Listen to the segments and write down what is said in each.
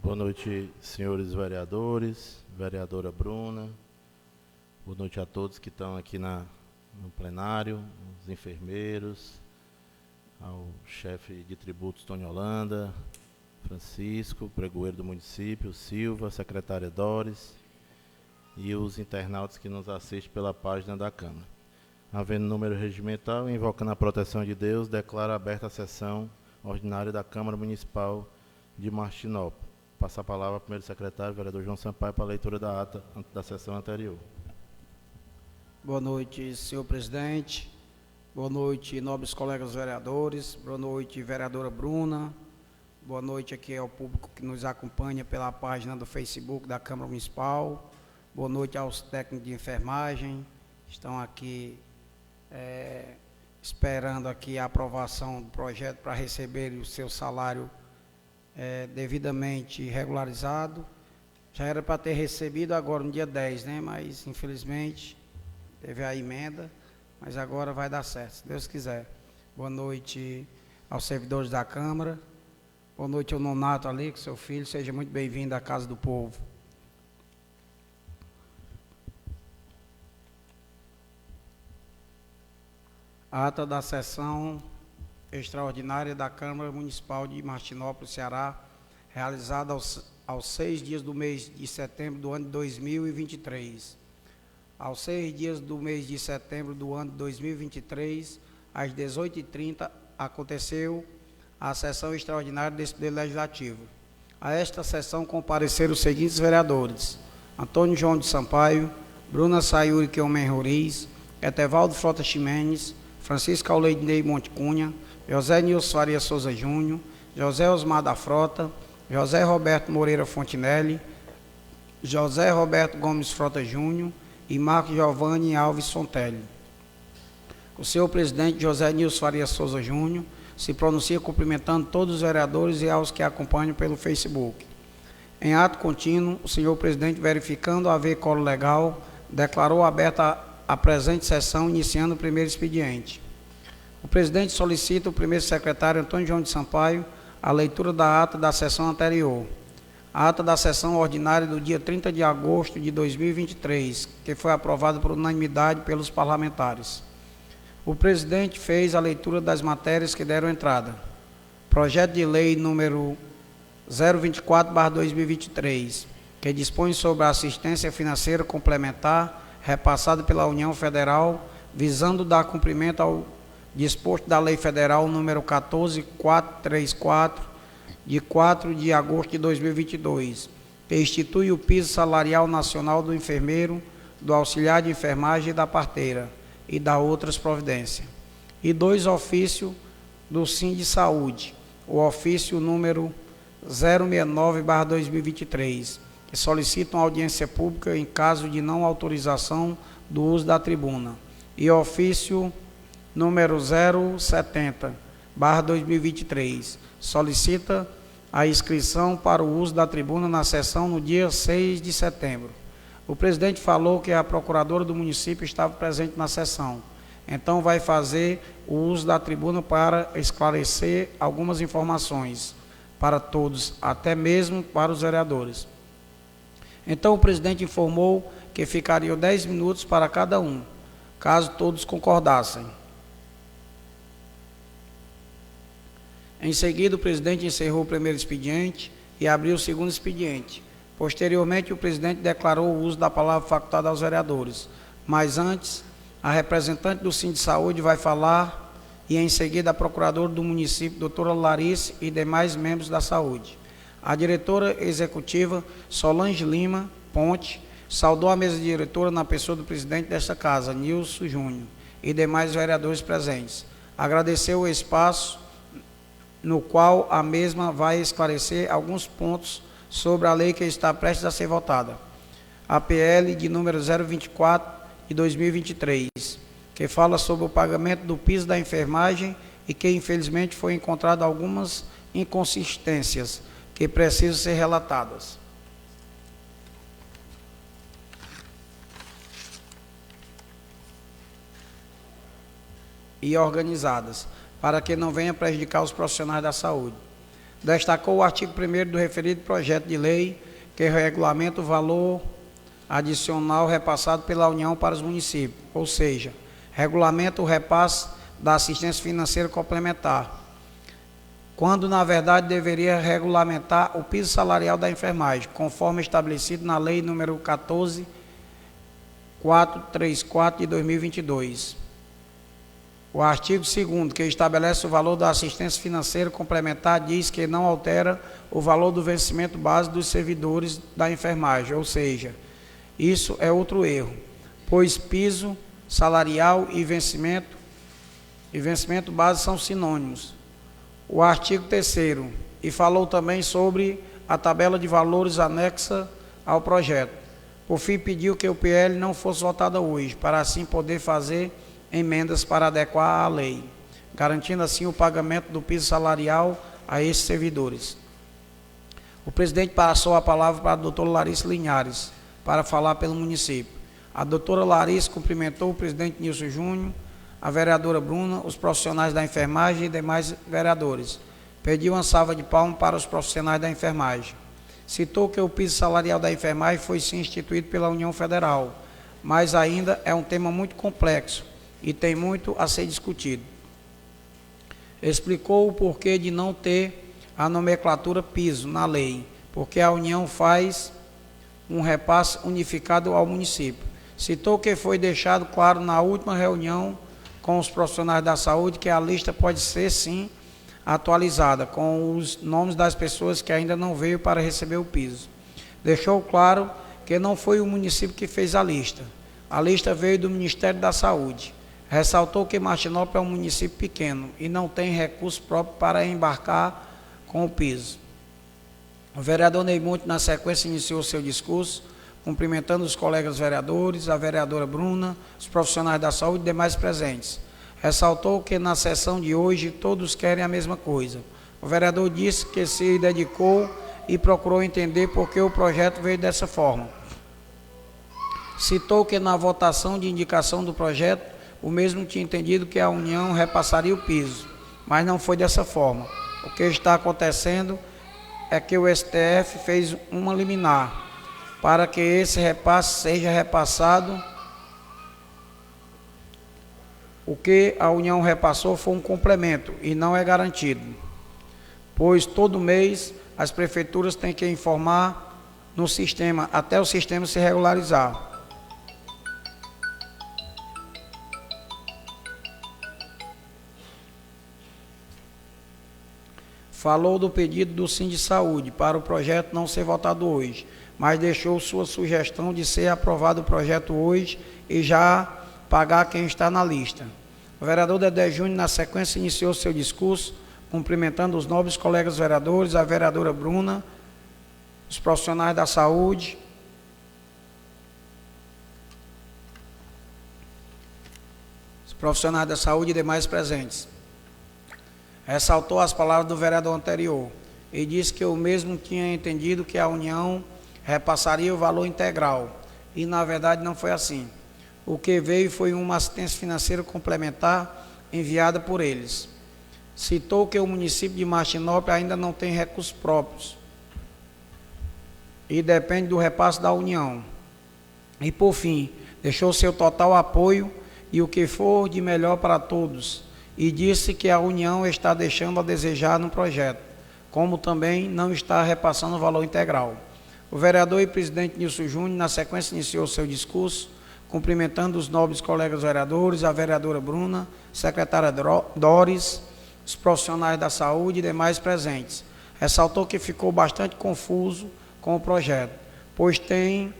Boa noite, senhores vereadores, vereadora Bruna. Boa noite a todos que estão aqui no plenário, os enfermeiros, ao chefe de tributos Tony Holanda, Francisco, pregoeiro do município, Silva, secretária Doris e os internautas que nos assistem pela página da Câmara. Havendo número regimental e invocando a proteção de Deus, declaro aberta a sessão ordinária da Câmara Municipal de Martinópolis. Passo a palavra ao primeiro secretário, vereador João Sampaio, para a leitura da ata da sessão anterior. Boa noite, senhor presidente. Boa noite, nobres colegas vereadores. Boa noite, vereadora Bruna. Boa noite aqui ao público que nos acompanha pela página do Facebook da Câmara Municipal. Boa noite aos técnicos de enfermagem. Estão aqui esperando aqui a aprovação do projeto para receber o seu salário devidamente regularizado. Já era para ter recebido agora no dia 10, né? Mas infelizmente teve a emenda, mas agora vai dar certo, se Deus quiser. Boa noite aos servidores da Câmara. Boa noite ao Nonato ali, com seu filho. Seja muito bem-vindo à Casa do Povo. A ata da sessão extraordinária da Câmara Municipal de Martinópolis, Ceará, realizada aos 6 dias do mês de setembro do ano de 2023. Aos 6 dias do mês de setembro do ano de 2023, às 18h30, aconteceu a sessão extraordinária deste Poder Legislativo. A esta sessão compareceram os seguintes vereadores: Antônio João de Sampaio, Bruna Sayuri Queumen Roriz, Etevaldo Frota Ximenes, Francisco Auleidnei Monte Cunha, José Nilson Faria Souza Júnior, José Osmar da Frota, José Roberto Moreira Fontinelli, José Roberto Gomes Frota Júnior e Marcos Giovanni Alves Fontelli. O senhor presidente José Nilson Faria Souza Júnior se pronuncia cumprimentando todos os vereadores e aos que acompanham pelo Facebook. Em ato contínuo, o senhor presidente, verificando haver quórum legal, declarou aberta a presente sessão, iniciando o primeiro expediente. O presidente solicita ao primeiro secretário Antônio João de Sampaio a leitura da ata da sessão anterior. A ata da sessão ordinária do dia 30 de agosto de 2023, que foi aprovada por unanimidade pelos parlamentares. O presidente fez a leitura das matérias que deram entrada. Projeto de lei número 024/2023, que dispõe sobre a assistência financeira complementar repassada pela União Federal, visando dar cumprimento ao disposto da Lei Federal número 14.434, de 4 de agosto de 2022, que institui o piso salarial nacional do enfermeiro, do auxiliar de enfermagem e da parteira, e da outras providências. E 2 ofícios do Sindisaúde, o ofício número 069/2023, que solicitam audiência pública em caso de não autorização do uso da tribuna, e ofício número 070/2023, solicita a inscrição para o uso da tribuna na sessão no dia 6 de setembro. O presidente falou que a procuradora do município estava presente na sessão, então vai fazer o uso da tribuna para esclarecer algumas informações para todos, até mesmo para os vereadores. Então o presidente informou que ficariam 10 minutos para cada um, caso todos concordassem. Em seguida, o presidente encerrou o primeiro expediente e abriu o segundo expediente. Posteriormente, o presidente declarou o uso da palavra facultada aos vereadores. Mas antes, a representante do Sindisaúde vai falar e, em seguida, a procuradora do município, doutora Larice, e demais membros da saúde. A diretora executiva, Solange Lima Ponte, saudou a mesa diretora na pessoa do presidente desta casa, Nilson Júnior, e demais vereadores presentes. Agradeceu o espaço no qual a mesma vai esclarecer alguns pontos sobre a lei que está prestes a ser votada. A PL de número 024 de 2023, que fala sobre o pagamento do piso da enfermagem e que infelizmente foi encontrado algumas inconsistências que precisam ser relatadas. E organizadas, para que não venha prejudicar os profissionais da saúde. Destacou o artigo 1º do referido projeto de lei, que regulamenta o valor adicional repassado pela União para os municípios, ou seja, regulamenta o repasse da assistência financeira complementar, quando na verdade deveria regulamentar o piso salarial da enfermagem, conforme estabelecido na Lei nº 14.434 de 2022. O artigo 2º, que estabelece o valor da assistência financeira complementar, diz que não altera o valor do vencimento base dos servidores da enfermagem, ou seja, isso é outro erro, pois piso salarial e vencimento base são sinônimos. O artigo 3º, e falou também sobre a tabela de valores anexa ao projeto. Por fim, pediu que o PL não fosse votada hoje, para assim poder fazer emendas para adequar à lei, garantindo assim o pagamento do piso salarial a esses servidores. O presidente passou a palavra para a doutora Larissa Linhares, para falar pelo município. A doutora Larissa cumprimentou o presidente Nilson Júnior, a vereadora Bruna, os profissionais da enfermagem e demais vereadores. Pediu uma salva de palmas para os profissionais da enfermagem. Citou que o piso salarial da enfermagem foi sim instituído pela União Federal, mas ainda é um tema muito complexo e tem muito a ser discutido. Explicou o porquê de não ter a nomenclatura piso na lei, porque a União faz um repasse unificado ao município. Citou que foi deixado claro na última reunião com os profissionais da saúde que a lista pode ser sim atualizada com os nomes das pessoas que ainda não veio para receber o piso. Deixou claro que não foi o município que fez a lista veio do Ministério da Saúde. Ressaltou que Martinópolis é um município pequeno e não tem recurso próprio para embarcar com o piso. O vereador Neymonte, na sequência, iniciou seu discurso, cumprimentando os colegas vereadores, a vereadora Bruna, os profissionais da saúde e demais presentes. Ressaltou que na sessão de hoje todos querem a mesma coisa. O vereador disse que se dedicou e procurou entender por que o projeto veio dessa forma. Citou que na votação de indicação do projeto, o mesmo tinha entendido que a União repassaria o piso, mas não foi dessa forma. O que está acontecendo é que o STF fez uma liminar para que esse repasse seja repassado. O que a União repassou foi um complemento e não é garantido, pois todo mês as prefeituras têm que informar no sistema, até o sistema se regularizar. Falou do pedido do Sindisaúde para o projeto não ser votado hoje, mas deixou sua sugestão de ser aprovado o projeto hoje e já pagar quem está na lista. O vereador Dedé Júnior, na sequência, iniciou seu discurso, cumprimentando os nobres colegas vereadores, a vereadora Bruna, os profissionais da saúde, e demais presentes. Ressaltou as palavras do vereador anterior e disse que o mesmo tinha entendido que a União repassaria o valor integral, e na verdade não foi assim. O que veio foi uma assistência financeira complementar enviada por eles. Citou que o município de Martinópolis ainda não tem recursos próprios e depende do repasse da União. E por fim, deixou seu total apoio e o que for de melhor para todos, e disse que a União está deixando a desejar no projeto, como também não está repassando o valor integral. O vereador e presidente Nilson Júnior, na sequência, iniciou seu discurso, cumprimentando os nobres colegas vereadores, a vereadora Bruna, secretária Doris, os profissionais da saúde e demais presentes. Ressaltou que ficou bastante confuso com o projeto, pois tem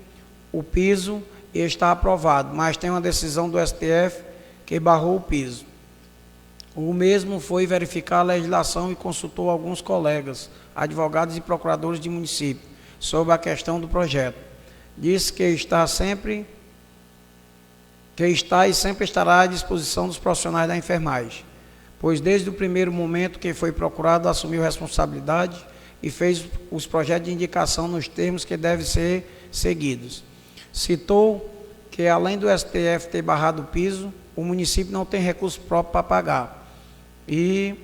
o piso e está aprovado, mas tem uma decisão do STF que barrou o piso. O mesmo foi verificar a legislação e consultou alguns colegas, advogados e procuradores de município, sobre a questão do projeto. Disse que está e sempre estará à disposição dos profissionais da enfermagem, pois desde o primeiro momento que foi procurado assumiu responsabilidade e fez os projetos de indicação nos termos que devem ser seguidos. Citou que, além do STF ter barrado o piso, o município não tem recurso próprio para pagar. E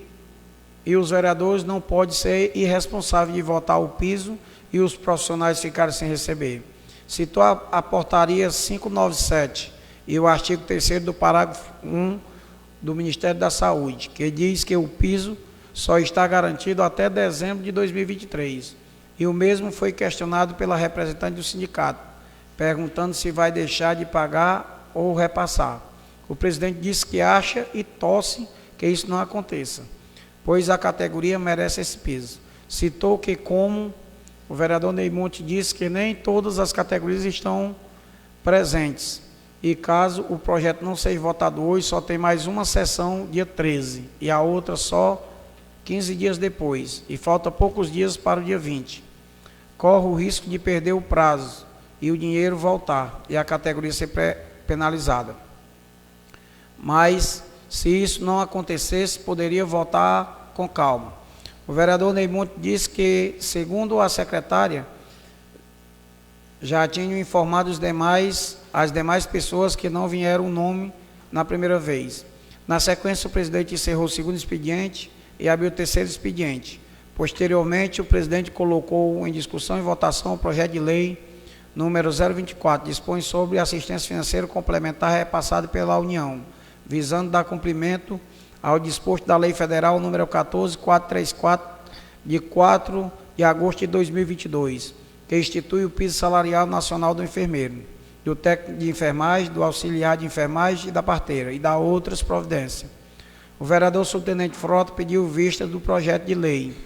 e os vereadores não podem ser irresponsáveis de votar o piso e os profissionais ficarem sem receber. Citou a portaria 597 e o artigo 3º do parágrafo 1 do Ministério da Saúde, que diz que o piso só está garantido até dezembro de 2023. E o mesmo foi questionado pela representante do sindicato, perguntando se vai deixar de pagar ou repassar. O presidente disse que acha e torce que isso não aconteça, pois a categoria merece esse piso. Citou que, como o vereador Ney Monte disse, que nem todas as categorias estão presentes. E caso o projeto não seja votado hoje, só tem mais uma sessão dia 13 e a outra só 15 dias depois. E falta poucos dias para o dia 20. Corre o risco de perder o prazo e o dinheiro voltar e a categoria ser penalizada. Mas, se isso não acontecesse, poderia votar com calma. O vereador Ney Monte disse que, segundo a secretária, já tinham informado as demais pessoas que não vieram o nome na primeira vez. Na sequência, o presidente encerrou o segundo expediente e abriu o terceiro expediente. Posteriormente, o presidente colocou em discussão e votação o projeto de lei número 024, dispõe sobre assistência financeira complementar repassada pela União, visando dar cumprimento ao disposto da Lei Federal número 14.434, de 4 de agosto de 2022, que institui o piso salarial nacional do enfermeiro, do técnico de enfermagem, do auxiliar de enfermagem e da parteira, e da outras providências. O vereador subtenente Frota pediu vista do projeto de lei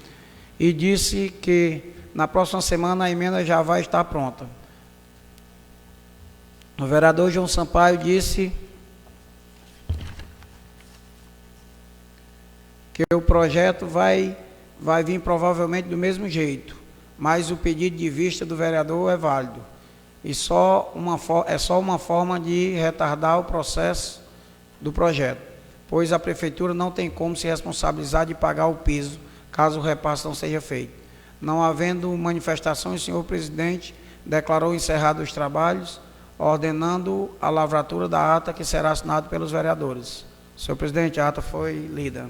e disse que na próxima semana a emenda já vai estar pronta. O vereador João Sampaio disse que o projeto vai vir provavelmente do mesmo jeito, mas o pedido de vista do vereador é válido. E é só uma forma de retardar o processo do projeto, pois a prefeitura não tem como se responsabilizar de pagar o piso, caso o repasse não seja feito. Não havendo manifestações, o senhor presidente declarou encerrados os trabalhos, ordenando a lavratura da ata que será assinada pelos vereadores. Senhor presidente, a ata foi lida.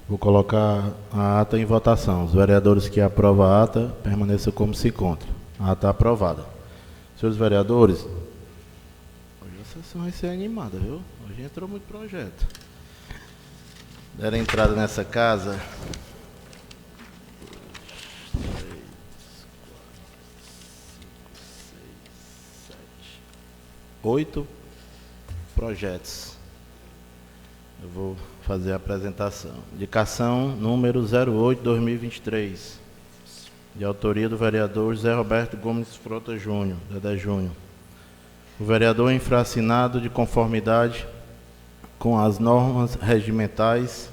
Vou colocar a ata em votação. Os vereadores que aprovam a ata, permaneçam como se encontram. A ata aprovada. Senhores vereadores, hoje a sessão vai ser animada, viu? Hoje entrou muito projeto. Deram entrada nessa casa 8 projetos. Eu vou fazer a apresentação. Indicação número 08/2023, de autoria do vereador José Roberto Gomes Frota Júnior, Dedé Júnior. O vereador infracionado de conformidade com as normas regimentais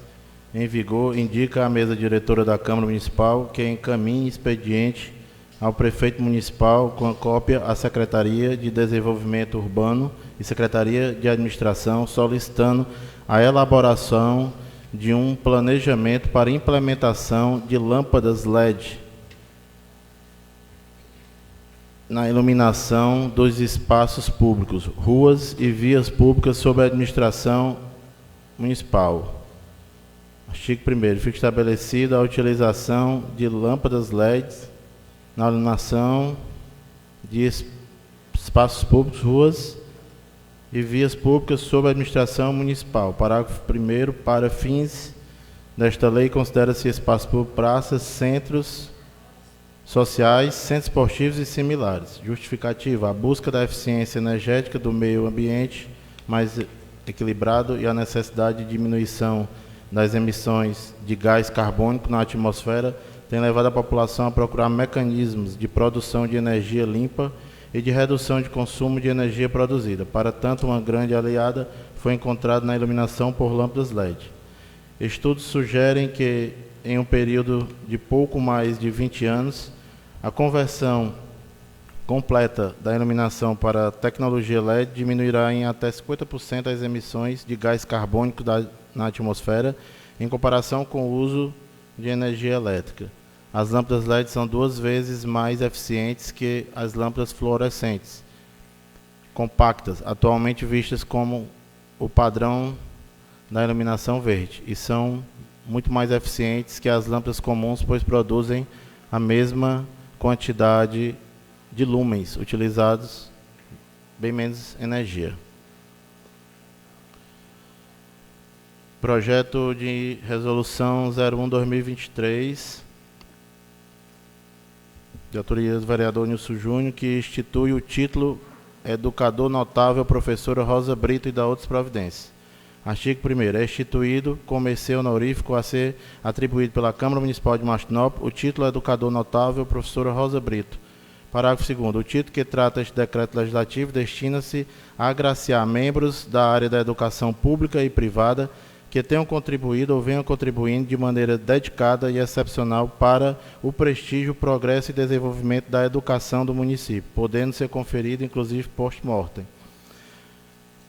em vigor indica à mesa diretora da Câmara Municipal que encaminhe expediente ao prefeito municipal com a cópia à Secretaria de Desenvolvimento Urbano e Secretaria de Administração, solicitando a elaboração de um planejamento para implementação de lâmpadas LED na iluminação dos espaços públicos, ruas e vias públicas sob a administração municipal. Artigo 1º. Fica estabelecida a utilização de lâmpadas LEDs na iluminação de espaços públicos, ruas e vias públicas sob a administração municipal. Parágrafo 1º. Para fins desta lei, considera-se espaço público praças, centros sociais, centros esportivos e similares. Justificativa: a busca da eficiência energética do meio ambiente mais equilibrado e a necessidade de diminuição das emissões de gás carbônico na atmosfera tem levado a população a procurar mecanismos de produção de energia limpa e de redução de consumo de energia produzida. Para tanto, uma grande aliada foi encontrada na iluminação por lâmpadas LED. Estudos sugerem que, em um período de pouco mais de 20 anos, a conversão completa da iluminação para a tecnologia LED diminuirá em até 50% as emissões de gás carbônico na atmosfera, em comparação com o uso de energia elétrica. As lâmpadas LED são 2 vezes mais eficientes que as lâmpadas fluorescentes compactas, atualmente vistas como o padrão da iluminação verde, e são muito mais eficientes que as lâmpadas comuns, pois produzem a mesma quantidade de lúmens utilizados, bem menos energia. Projeto de resolução 01/2023, de autoria do vereador Nilson Júnior, que institui o título Educador Notável Professora Rosa Brito e da outras providências. Artigo 1º. É instituído como EC honorífico a ser atribuído pela Câmara Municipal de Martinópolis o título Educador Notável Professora Rosa Brito. Parágrafo 2º. O título que trata este decreto legislativo destina-se a agraciar membros da área da educação pública e privada que tenham contribuído ou venham contribuindo de maneira dedicada e excepcional para o prestígio, progresso e desenvolvimento da educação do município, podendo ser conferido, inclusive, post-mortem.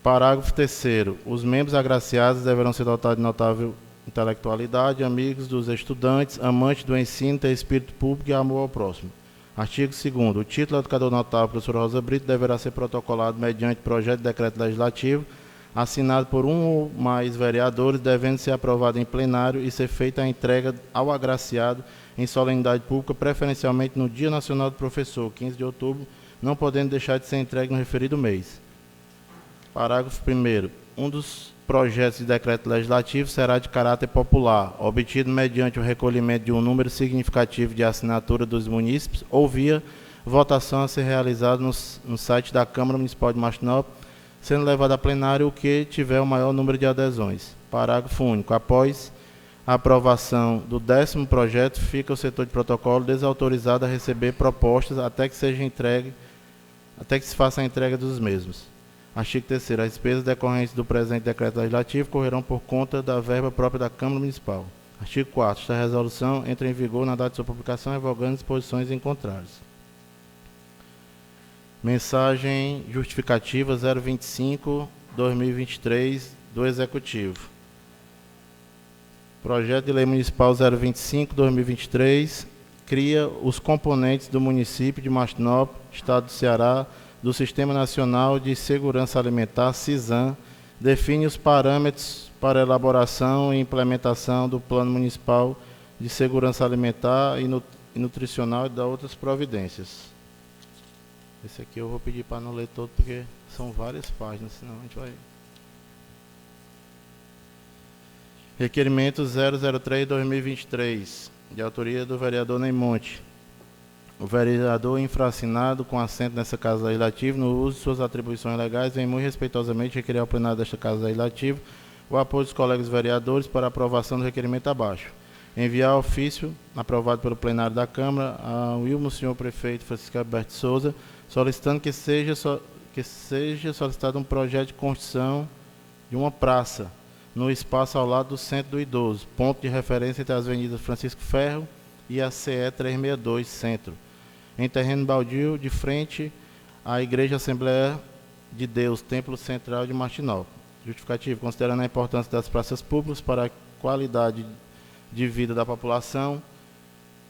Parágrafo 3º. Os membros agraciados deverão ser dotados de notável intelectualidade, amigos dos estudantes, amantes do ensino, ter espírito público e amor ao próximo. Artigo 2º. O título Educador Notável Professora Rosa Brito deverá ser protocolado mediante projeto de decreto legislativo assinado por um ou mais vereadores, devendo ser aprovado em plenário e ser feita a entrega ao agraciado em solenidade pública, preferencialmente no Dia Nacional do Professor, 15 de outubro, não podendo deixar de ser entregue no referido mês. Parágrafo 1º. Um dos projetos de decreto legislativo será de caráter popular, obtido mediante o recolhimento de um número significativo de assinatura dos munícipes ou via votação a ser realizada no site da Câmara Municipal de Martinópolis, sendo levado a plenário o que tiver o maior número de adesões. Parágrafo único. Após a aprovação do 10º projeto, fica o setor de protocolo desautorizado a receber propostas até que se faça a entrega dos mesmos. Artigo 3º. As despesas decorrentes do presente decreto legislativo correrão por conta da verba própria da Câmara Municipal. Artigo 4º. Esta resolução entra em vigor na data de sua publicação, revogando disposições em contrários. Mensagem justificativa 025/2023 do Executivo. Projeto de Lei Municipal 025/2023 cria os componentes do município de Martinópolis, Estado do Ceará, do Sistema Nacional de Segurança Alimentar, SISAM, define os parâmetros para elaboração e implementação do Plano Municipal de Segurança Alimentar e Nutricional e da outras providências. Esse aqui eu vou pedir para não ler todo, porque são várias páginas, senão a gente vai... Requerimento 003/2023, de autoria do vereador Neymonte. O vereador infraassinado, com assento nessa Casa Legislativa, no uso de suas atribuições legais, vem muito respeitosamente requerer ao plenário desta Casa Legislativa o apoio dos colegas vereadores para a aprovação do requerimento abaixo. Enviar ofício, aprovado pelo plenário da Câmara, ao Ilmo Senhor Prefeito Francisco Alberto Souza, solicitando que seja solicitado um projeto de construção de uma praça no espaço ao lado do Centro do Idoso, ponto de referência entre as avenidas Francisco Ferro e a CE 362 Centro, em terreno baldio, de frente à Igreja Assembleia de Deus, Templo Central de Martinópolis. Justificativo: considerando a importância das praças públicas para a qualidade de vida da população,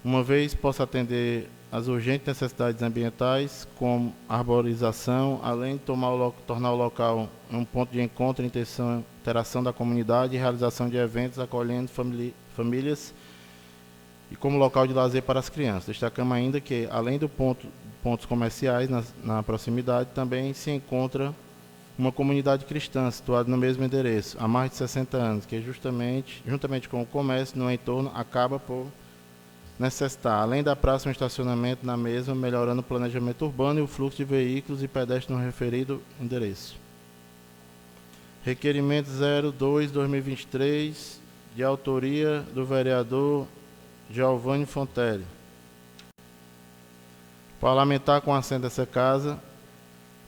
uma vez possa atender às urgentes necessidades ambientais, como arborização, além de tornar o local um ponto de encontro e interação da comunidade e realização de eventos acolhendo famílias e como local de lazer para as crianças. Destacamos ainda que, além do pontos comerciais na proximidade, também se encontra uma comunidade cristã situada no mesmo endereço há mais de 60 anos, que juntamente com o comércio no entorno, acaba por necessitar, além da praça, um estacionamento na mesma, melhorando o planejamento urbano e o fluxo de veículos e pedestres no referido endereço. Requerimento 02/2023, de autoria do vereador Giovanni Fontelli. Parlamentar com assento dessa Casa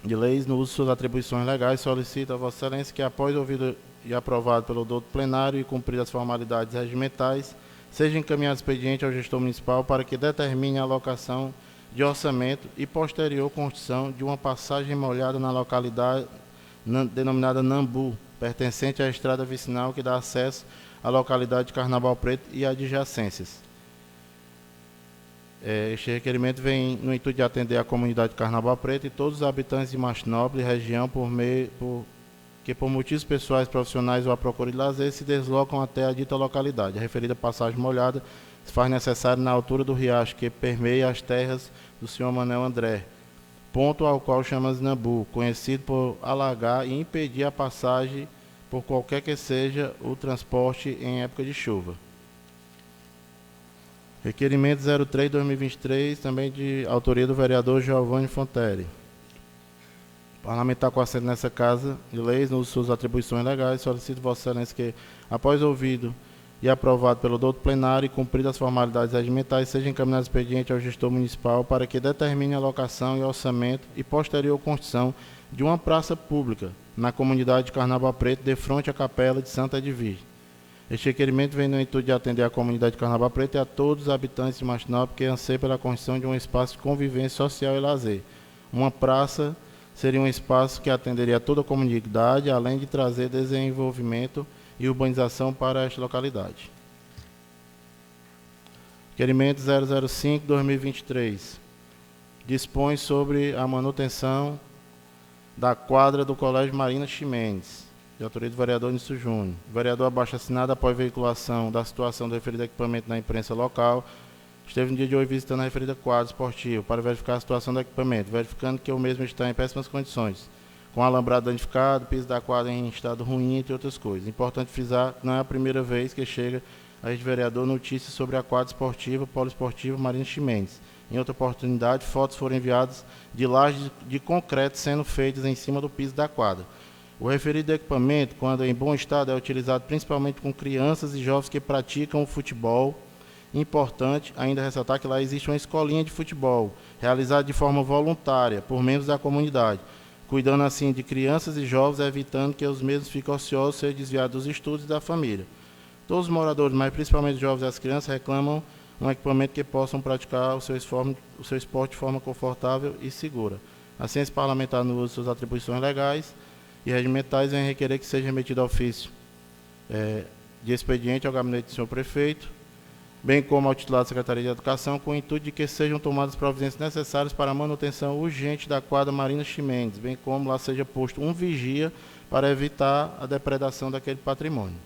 de Leis, no uso de suas atribuições legais, solicita a Vossa Excelência que, após ouvido e aprovado pelo doutor plenário e cumpridas as formalidades regimentais, seja encaminhado expediente ao gestor municipal para que determine a alocação de orçamento e posterior construção de uma passagem molhada na localidade denominada Nambu, pertencente à estrada vicinal que dá acesso à localidade de Carnaval Preto e adjacências. Este requerimento vem no intuito de atender a comunidade de Carnaval Preto e todos os habitantes de Martinópolis e região por que por motivos pessoais, profissionais ou à procura de lazer se deslocam até a dita localidade. A referida passagem molhada se faz necessária na altura do riacho que permeia as terras do senhor Manuel André, ponto ao qual chama Nambu, conhecido por alagar e impedir a passagem por qualquer que seja o transporte em época de chuva. Requerimento 03/2023, também de autoria do vereador Giovanni Fontelli. Parlamentar com assento nessa Casa de Leis, nos suas atribuições legais, solicito Vossa Excelência que, após ouvido e aprovado pelo doutor plenário e cumpridas as formalidades regimentais, seja encaminhado expediente ao gestor municipal para que determine a alocação e orçamento e posterior construção de uma praça pública na comunidade de Carnaval Preto, de frente à Capela de Santa Edvige. Este requerimento vem no intuito de atender a comunidade de Carnaval Preto e a todos os habitantes de Martinópolis que anseiam pela construção de um espaço de convivência social e lazer. Uma praça seria um espaço que atenderia a toda a comunidade, além de trazer desenvolvimento e urbanização para esta localidade. Requerimento 005/2023. Dispõe sobre a manutenção da quadra do Colégio Marina Ximenes, de autoria do vereador Nício Júnior. O vereador abaixo-assinado, após veiculação da situação do referido equipamento na imprensa local, esteve no dia de hoje visitando a referida quadra esportiva para verificar a situação do equipamento, verificando que o mesmo está em péssimas condições, com alambrado danificado, piso da quadra em estado ruim, entre outras coisas. Importante frisar que não é a primeira vez que chega a este vereador notícias sobre a quadra esportiva, poliesportiva Marina Ximenes. Em outra oportunidade, fotos foram enviadas de lajes de concreto sendo feitas em cima do piso da quadra. O referido equipamento, quando em bom estado, é utilizado principalmente com crianças e jovens que praticam o futebol. Importante ainda ressaltar que lá existe uma escolinha de futebol, realizada de forma voluntária por membros da comunidade, cuidando assim de crianças e jovens, evitando que os mesmos fiquem ociosos, sejam desviados dos estudos e da família. Todos os moradores, mas principalmente os jovens e as crianças, reclamam um equipamento que possam praticar o seu esporte de forma confortável e segura. A ciência parlamentar, no uso de suas atribuições legais e regimentais, vem requerer que seja remetido ofício de expediente ao gabinete do senhor prefeito, bem como ao titular da Secretaria de Educação, com o intuito de que sejam tomadas providências necessárias para a manutenção urgente da quadra Marina Ximenes, bem como lá seja posto um vigia para evitar a depredação daquele patrimônio.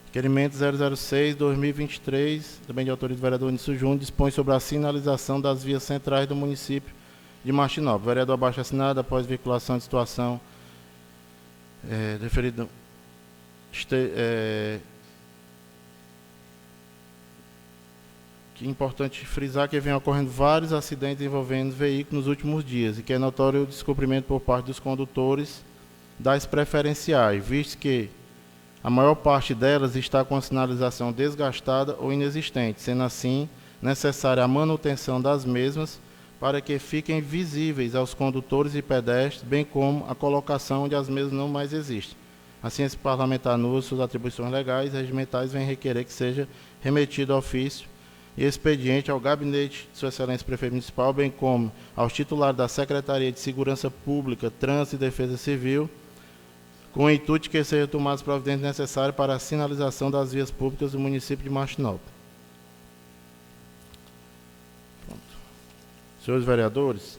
Requerimento 006/2023, também de autoria do vereador Nício Júnior, dispõe sobre a sinalização das vias centrais do município de Martinópolis. O vereador abaixo assinado, após veiculação de situação referido que é importante frisar que vem ocorrendo vários acidentes envolvendo veículos nos últimos dias e que é notório o descumprimento por parte dos condutores das preferenciais, visto que a maior parte delas está com a sinalização desgastada ou inexistente, sendo assim necessária a manutenção das mesmas para que fiquem visíveis aos condutores e pedestres, bem como a colocação onde as mesmas não mais existem. A ciência parlamentar, no uso de suas atribuições legais e regimentais, vem requerer que seja remetido ao ofício e expediente ao gabinete de Sua Excelência Prefeito Municipal, bem como aos titulares da Secretaria de Segurança Pública, Trânsito e Defesa Civil, com o intuito de que sejam tomadas providências necessárias para a sinalização das vias públicas do município de Martinópolis. Pronto. Senhores vereadores,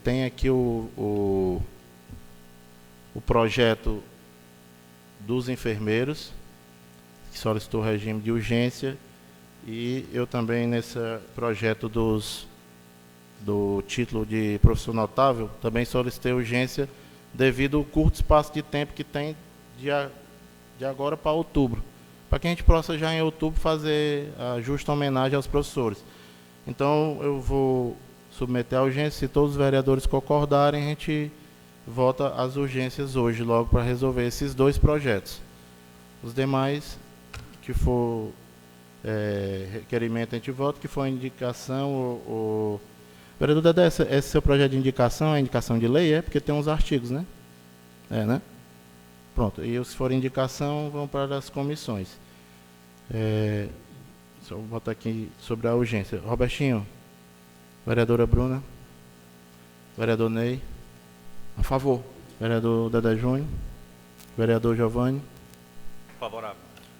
tem aqui o projeto dos enfermeiros, que solicitou regime de urgência. E eu também, nesse projeto do título de professor notável, também solicitei urgência devido ao curto espaço de tempo que tem de agora para outubro, para que a gente possa já em outubro fazer a justa homenagem aos professores. Então, eu vou submeter a urgência, se todos os vereadores concordarem, a gente vota as urgências hoje, logo para resolver esses dois projetos. Os demais, que for requerimento, a gente vota, que for indicação, o vereador Dedé, esse seu projeto de indicação é indicação de lei? Porque tem uns artigos, né? Né? Pronto, e se for indicação, vão para as comissões. Só vou botar aqui sobre a urgência. Robertinho, vereadora Bruna, vereador Ney, a favor. Vereador Dedé Júnior, vereador Giovanni, favorável.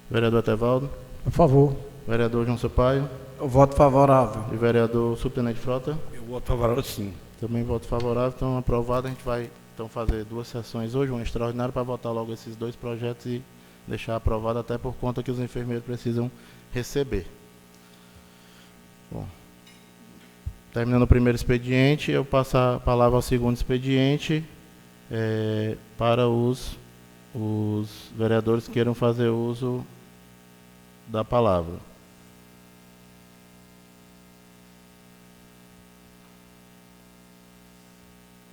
Vereador Etevaldo, A favor. vereador João Sampaio, Eu voto favorável. e vereador Subtenente Frota. Eu voto favorável, sim. Também voto favorável, então aprovado. A gente vai então fazer 2 sessões hoje, uma extraordinária, para votar logo esses 2 projetos e deixar aprovado, até por conta que os enfermeiros precisam receber. Bom, terminando o primeiro expediente, eu passo a palavra ao segundo expediente, para os vereadores que queiram fazer uso da palavra.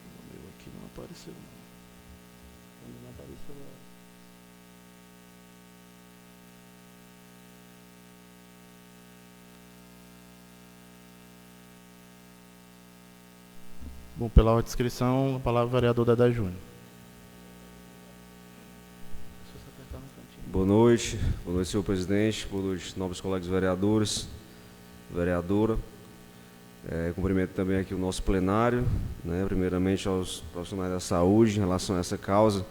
O meu aqui não apareceu. Não apareceu. Bom, pela ordem de inscrição, a palavra ao vereador Dedé Júnior. Boa noite, senhor presidente, boa noite, nobres colegas vereadores, vereadora. Cumprimento também aqui o nosso plenário, né, primeiramente aos profissionais da saúde em relação a essa causa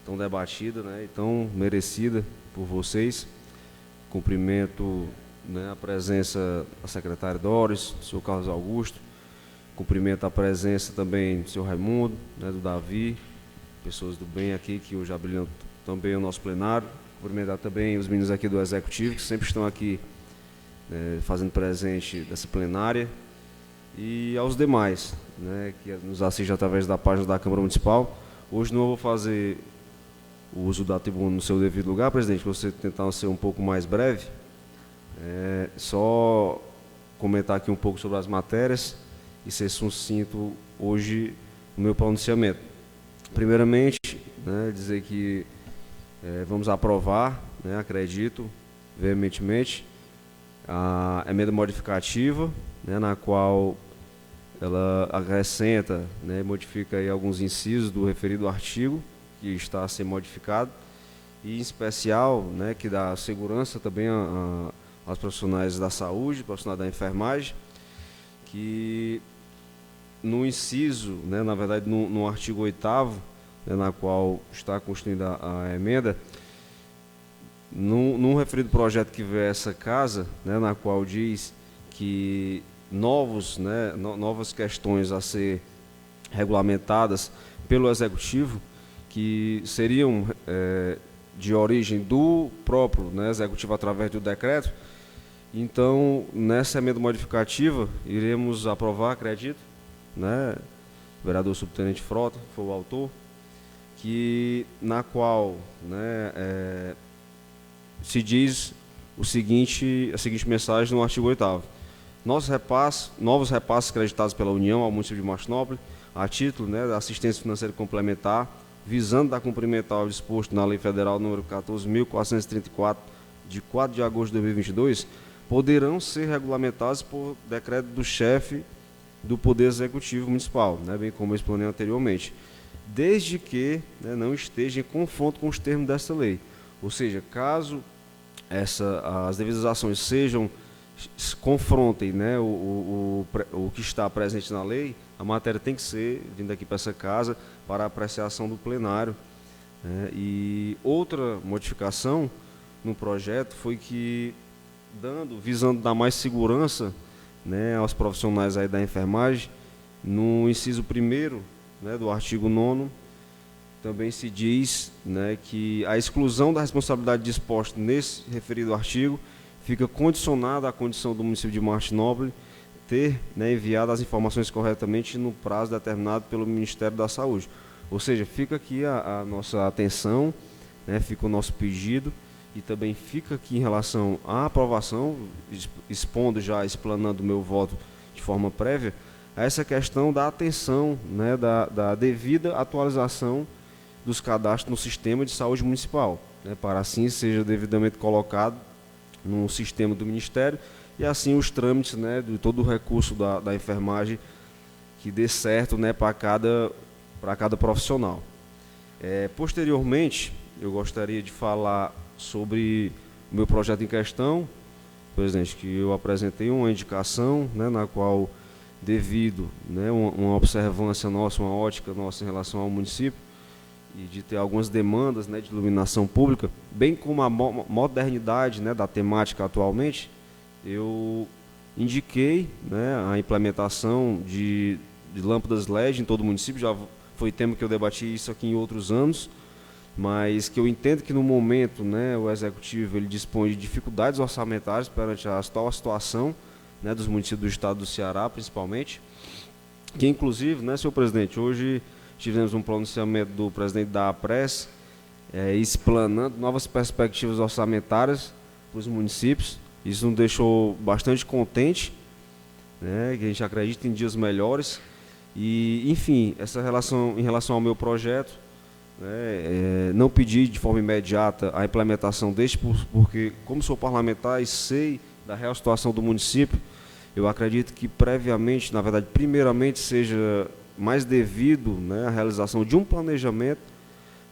tão debatida, né, e tão merecida por vocês. Cumprimento, né, a presença da secretária Doris, do senhor Carlos Augusto. Cumprimento a presença também do senhor Raimundo, né, do Davi, pessoas do bem aqui que hoje abrilham também o nosso plenário. Cumprimentar também os meninos aqui do Executivo, que sempre estão aqui fazendo presente dessa plenária, e aos demais, né, que nos assistem através da página da Câmara Municipal. Hoje não vou fazer o uso da tribuna no seu devido lugar, presidente, para você tentar ser um pouco mais breve. Só comentar aqui um pouco sobre as matérias e ser sucinto hoje no meu pronunciamento. Primeiramente, né, dizer que vamos aprovar, né, acredito veementemente, a emenda modificativa, né, na qual ela acrescenta, né, modifica aí alguns incisos do referido artigo que está a ser modificado, e em especial, né, que dá segurança também aos profissionais da saúde, profissionais da enfermagem, que no inciso, né, na verdade no artigo 8º, na qual está constituída a emenda, num referido projeto que vê essa casa, né, na qual diz que novas questões a ser regulamentadas pelo Executivo, que seriam de origem do próprio, né, Executivo através do decreto. Então, nessa emenda modificativa, iremos aprovar, acredito, né, o vereador subtenente Frota foi o autor, na qual, né, se diz a seguinte mensagem no artigo 8º. Novos repasses creditados pela União ao município de Martinópolis, a título, né, da assistência financeira complementar, visando dar cumprimento ao disposto na Lei Federal número 14.434, de 4 de agosto de 2022, poderão ser regulamentados por decreto do chefe do Poder Executivo Municipal, né, bem como eu explanei anteriormente, desde que, né, não esteja em confronto com os termos dessa lei. Ou seja, caso as devidas ações confrontem, né, o que está presente na lei, a matéria tem que ser vinda aqui para essa casa para a apreciação do plenário. Né. E outra modificação no projeto foi que, visando dar mais segurança, né, aos profissionais aí da enfermagem, no inciso 1º, né, do artigo 9º, também se diz, né, que a exclusão da responsabilidade disposta nesse referido artigo fica condicionada à condição do município de Martinópolis ter, né, enviado as informações corretamente no prazo determinado pelo Ministério da Saúde. Ou seja, fica aqui a nossa atenção, né, fica o nosso pedido, e também fica aqui em relação à aprovação, explanando o meu voto de forma prévia, a essa questão da atenção, né, da devida atualização dos cadastros no sistema de saúde municipal, né, para assim seja devidamente colocado no sistema do Ministério, e assim os trâmites, né, de todo o recurso da enfermagem que dê certo, né, para cada profissional. Posteriormente, eu gostaria de falar sobre o meu projeto em questão, presidente, que eu apresentei uma indicação, né, na qual, devido, né, uma observância nossa, uma ótica nossa em relação ao município, e de ter algumas demandas, né, de iluminação pública, bem como a modernidade, né, da temática atualmente, eu indiquei, né, a implementação de lâmpadas LED em todo o município. Já foi tema que eu debati isso aqui em outros anos, mas que eu entendo que no momento, né, o Executivo ele dispõe de dificuldades orçamentárias perante a atual situação, né, dos municípios do estado do Ceará, principalmente, que inclusive, né, senhor presidente, hoje tivemos um pronunciamento do presidente da APRES, explanando novas perspectivas orçamentárias para os municípios. Isso nos deixou bastante contente, né, que a gente acredita em dias melhores. E, enfim, em relação ao meu projeto, né, não pedi de forma imediata a implementação deste, porque, como sou parlamentar e sei da real situação do município, eu acredito que previamente, na verdade, primeiramente, seja mais devido, né, a realização de um planejamento,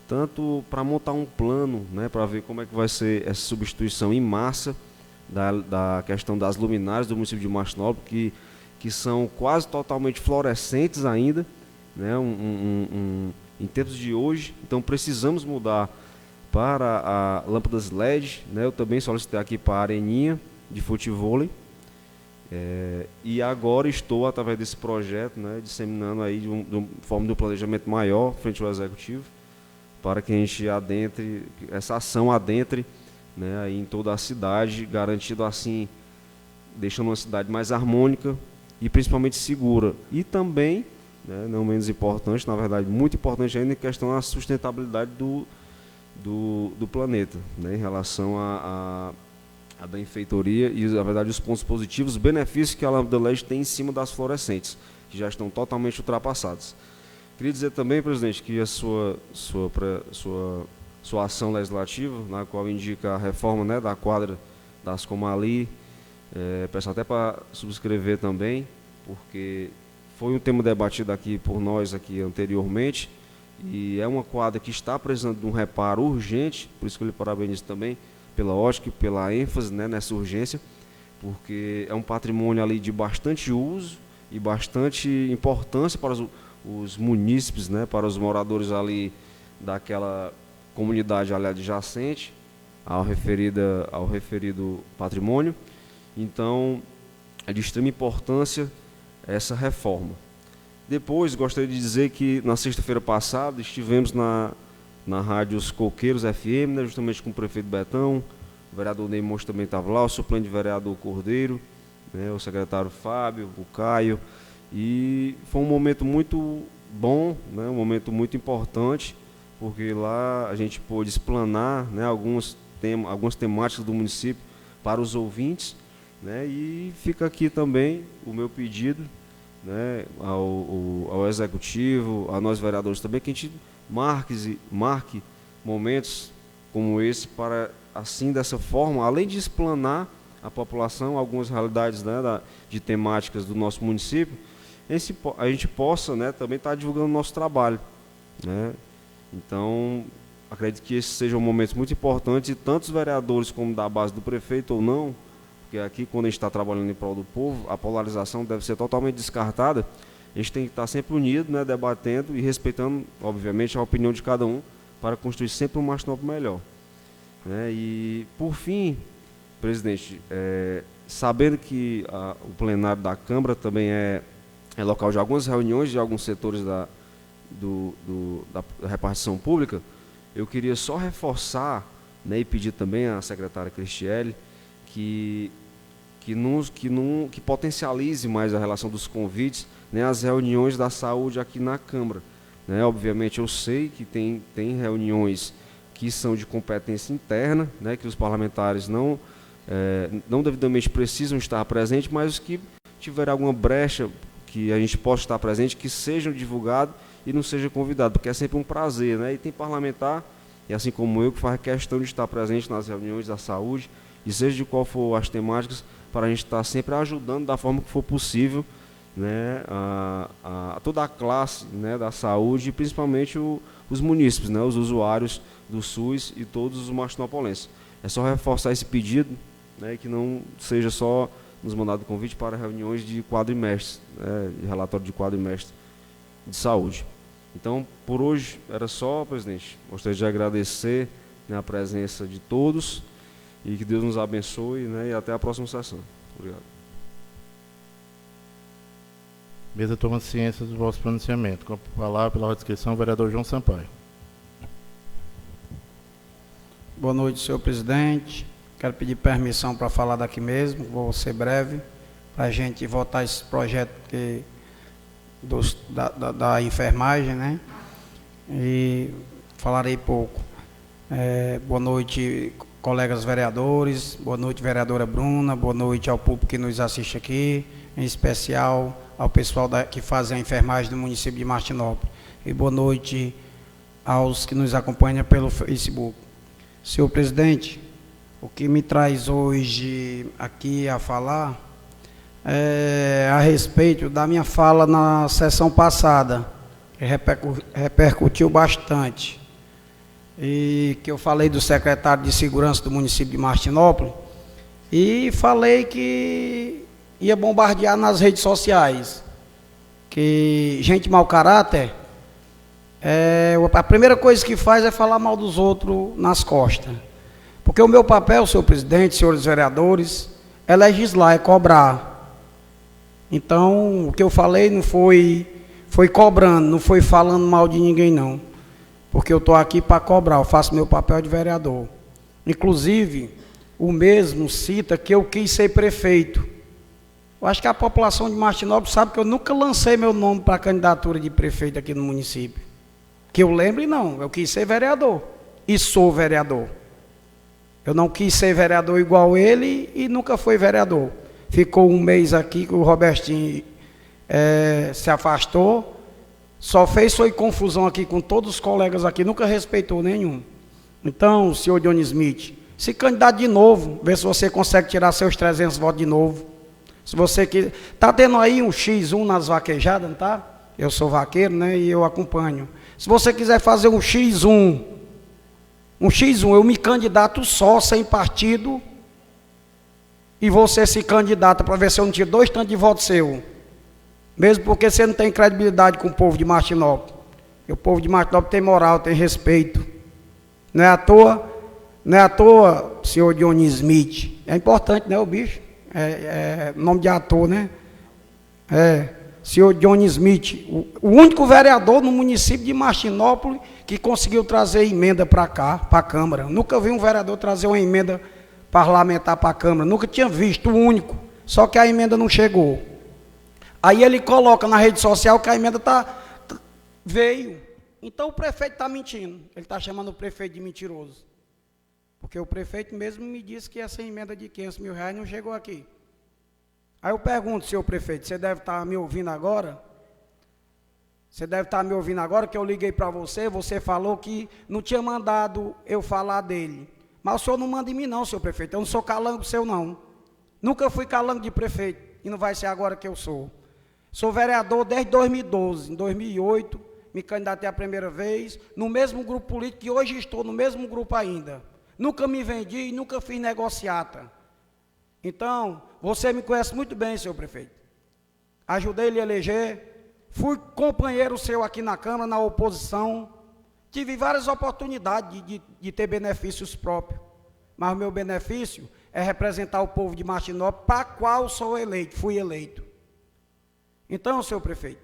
tanto para montar um plano, né, para ver como é que vai ser essa substituição em massa da questão das luminárias do município de Martinópolis, que são quase totalmente fluorescentes ainda, né, em tempos de hoje. Então precisamos mudar para a lâmpadas LED, né. Eu também solicitei aqui para a areninha de futevôlei, e agora estou, através desse projeto, né, disseminando aí de forma de um planejamento maior frente ao Executivo, para que a gente essa ação adentre, né, aí em toda a cidade, garantindo assim, deixando uma cidade mais harmônica e principalmente segura. E também, né, não menos importante, na verdade, muito importante ainda, em questão da sustentabilidade do planeta, né, em relação a benfeitoria e, na verdade, os pontos positivos, os benefícios que a lâmpada LED tem em cima das fluorescentes, que já estão totalmente ultrapassadas. Queria dizer também, presidente, que a sua ação legislativa, na qual indica a reforma, né, da quadra das Comali, peço até para subscrever também, porque foi um tema debatido aqui por nós aqui anteriormente, e é uma quadra que está precisando de um reparo urgente, por isso que eu lhe parabenizo também pela ótica e pela ênfase, né, nessa urgência, porque é um patrimônio ali de bastante uso e bastante importância para os munícipes, né, para os moradores ali daquela comunidade ali adjacente ao referido patrimônio. Então, é de extrema importância essa reforma. Depois, gostaria de dizer que na sexta-feira passada estivemos na Rádio Os Coqueiros FM, né, justamente com o prefeito Betão, o vereador Ney Monte também estava lá, o suplente vereador Cordeiro, né, o secretário Fábio, o Caio, e foi um momento muito bom, né, um momento muito importante, porque lá a gente pôde explanar, né, algumas temáticas do município para os ouvintes, né, e fica aqui também o meu pedido, né, ao Executivo, a nós vereadores também, que a gente marque momentos como esse para, assim, dessa forma, além de explanar a população algumas realidades, né, de temáticas do nosso município, a gente possa, né, também estar divulgando o nosso trabalho, né. Então, acredito que esses sejam momentos muito importantes, e tantos vereadores como da base do prefeito ou não, porque aqui, quando a gente está trabalhando em prol do povo, a polarização deve ser totalmente descartada. A gente tem que estar sempre unido, né, debatendo e respeitando, obviamente, a opinião de cada um, para construir sempre um Martinópolis melhor, né. E, por fim, presidente, sabendo que o plenário da Câmara também é local de algumas reuniões de alguns setores da repartição pública, eu queria só reforçar, né, e pedir também à secretária Cristiele que potencialize mais a relação dos convites, né, às reuniões da saúde aqui na Câmara, né. Obviamente eu sei que tem reuniões que são de competência interna, né, que os parlamentares não devidamente precisam estar presentes, mas os que tiver alguma brecha que a gente possa estar presente, que sejam divulgados e não seja convidado, porque é sempre um prazer, né? E tem parlamentar, e assim como eu, que faz questão de estar presente nas reuniões da saúde, e seja de qual for as temáticas, para a gente estar sempre ajudando da forma que for possível, né, a toda a classe, né, da saúde, e principalmente os munícipes, né, os usuários do SUS e todos os martinopolenses. É só reforçar esse pedido, né, que não seja só nos mandado convite para reuniões de quadrimestres, né, de relatório de quadrimestre de saúde. Então, por hoje, era só, presidente. Gostaria de agradecer, né, a presença de todos, e que Deus nos abençoe, né, e até a próxima sessão. Obrigado. Mesa toma ciência do vosso pronunciamento. Com a palavra, pela ordem de inscrição, o vereador João Sampaio. Boa noite, senhor presidente. Quero pedir permissão para falar daqui mesmo, vou ser breve, para a gente votar esse projeto da enfermagem, né? E falarei pouco. Boa noite, colegas vereadores, boa noite, vereadora Bruna, boa noite ao público que nos assiste aqui, em especial ao pessoal que faz a enfermagem do município de Martinópolis. E boa noite aos que nos acompanham pelo Facebook. Senhor presidente, o que me traz hoje aqui a falar é a respeito da minha fala na sessão passada, que repercutiu bastante, e que eu falei do secretário de Segurança do município de Martinópolis, e falei que ia bombardear nas redes sociais, que gente mau caráter, a primeira coisa que faz é falar mal dos outros nas costas. Porque o meu papel, senhor presidente, senhores vereadores, é legislar, é cobrar. Então, o que eu falei não foi cobrando, não foi falando mal de ninguém, não. Porque eu estou aqui para cobrar, eu faço meu papel de vereador. Inclusive, o mesmo cita que eu quis ser prefeito. Eu acho que a população de Martinópolis sabe que eu nunca lancei meu nome para a candidatura de prefeito aqui no município. Que eu lembre, não, eu quis ser vereador, e sou vereador. Eu não quis ser vereador igual ele e nunca fui vereador. Ficou um mês aqui que o Robertinho se afastou, só foi confusão aqui com todos os colegas aqui, nunca respeitou nenhum. Então, senhor Johnny Smith, se candidato de novo, vê se você consegue tirar seus 300 votos de novo. Se você quiser, está tendo aí um X1 nas vaquejadas, não está? Eu sou vaqueiro, né, e eu acompanho. Se você quiser fazer um X1, eu me candidato só, sem partido, e você se candidata para ver se eu não tiro 2 tantos de voto seu. Mesmo porque você não tem credibilidade com o povo de Martinópolis. E o povo de Martinópolis tem moral, tem respeito. Não é à toa, senhor Johnny Smith. É importante, né, o bicho? Nome de ator, né? Senhor Johnny Smith, o único vereador no município de Martinópolis que conseguiu trazer emenda para cá, para a Câmara. Nunca vi um vereador trazer uma emenda parlamentar para a Câmara, nunca tinha visto, o único. Só que a emenda não chegou. Aí ele coloca na rede social que a emenda veio. Então o prefeito está mentindo, ele está chamando o prefeito de mentiroso. Porque o prefeito mesmo me disse que essa emenda de R$500 mil não chegou aqui. Aí eu pergunto, senhor prefeito, você deve estar me ouvindo agora? Você deve estar me ouvindo agora, que eu liguei para você, você falou que não tinha mandado eu falar dele. Mas o senhor não manda em mim não, senhor prefeito, eu não sou calango seu não. Nunca fui calango de prefeito, e não vai ser agora que eu sou. Sou vereador desde 2012, em 2008, me candidatei a primeira vez, no mesmo grupo político, que hoje estou no mesmo grupo ainda. Nunca me vendi, nunca fiz negociata. Então, você me conhece muito bem, senhor prefeito. Ajudei ele a eleger, fui companheiro seu aqui na Câmara, na oposição, tive várias oportunidades de ter benefícios próprios, mas o meu benefício é representar o povo de Martinópolis, para qual sou eleito, fui eleito. Então, senhor prefeito,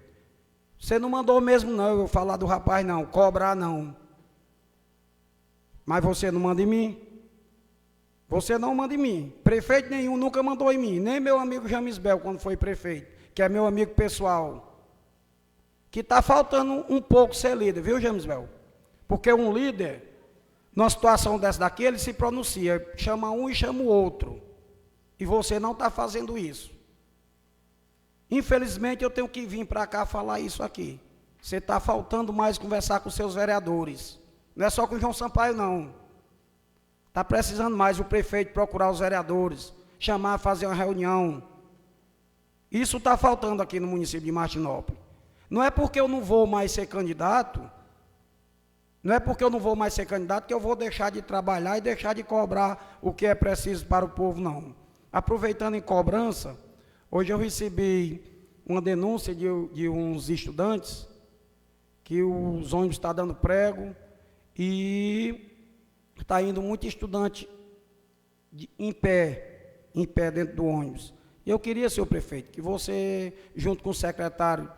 você não mandou mesmo não, eu falar do rapaz não, cobrar não. Mas você não manda em mim. Você não manda em mim. Prefeito nenhum nunca mandou em mim. Nem meu amigo James Bel, quando foi prefeito, que é meu amigo pessoal. Que está faltando um pouco ser líder, viu, James Bel? Porque um líder, numa situação dessa daqui, ele se pronuncia, chama um e chama o outro. E você não está fazendo isso. Infelizmente, eu tenho que vir para cá falar isso aqui. Você está faltando mais conversar com seus vereadores. Não é só com o João Sampaio, não. Está precisando mais o prefeito procurar os vereadores, chamar, fazer uma reunião. Isso está faltando aqui no município de Martinópolis. Não é porque eu não vou mais ser candidato, que eu vou deixar de trabalhar e deixar de cobrar o que é preciso para o povo, não. Aproveitando em cobrança, hoje eu recebi uma denúncia de uns estudantes, que os ônibus estão dando prego, e está indo muito estudante em pé dentro do ônibus. E Eu queria, senhor prefeito, que você, junto com o secretário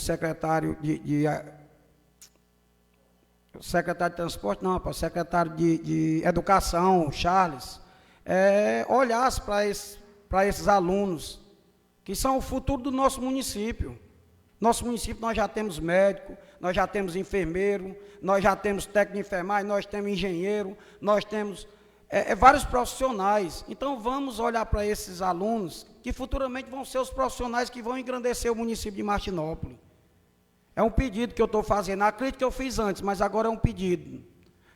secretário de transporte, não, rapaz, secretário de educação, Charles, olhasse para esses alunos, que são o futuro do nosso município. Nosso município, nós já temos médico, nós já temos enfermeiro, nós já temos técnico de enfermagem, nós temos engenheiro, nós temos vários profissionais. Então, vamos olhar para esses alunos, que futuramente vão ser os profissionais que vão engrandecer o município de Martinópolis. É um pedido que eu estou fazendo, acredito que eu fiz antes, mas agora é um pedido.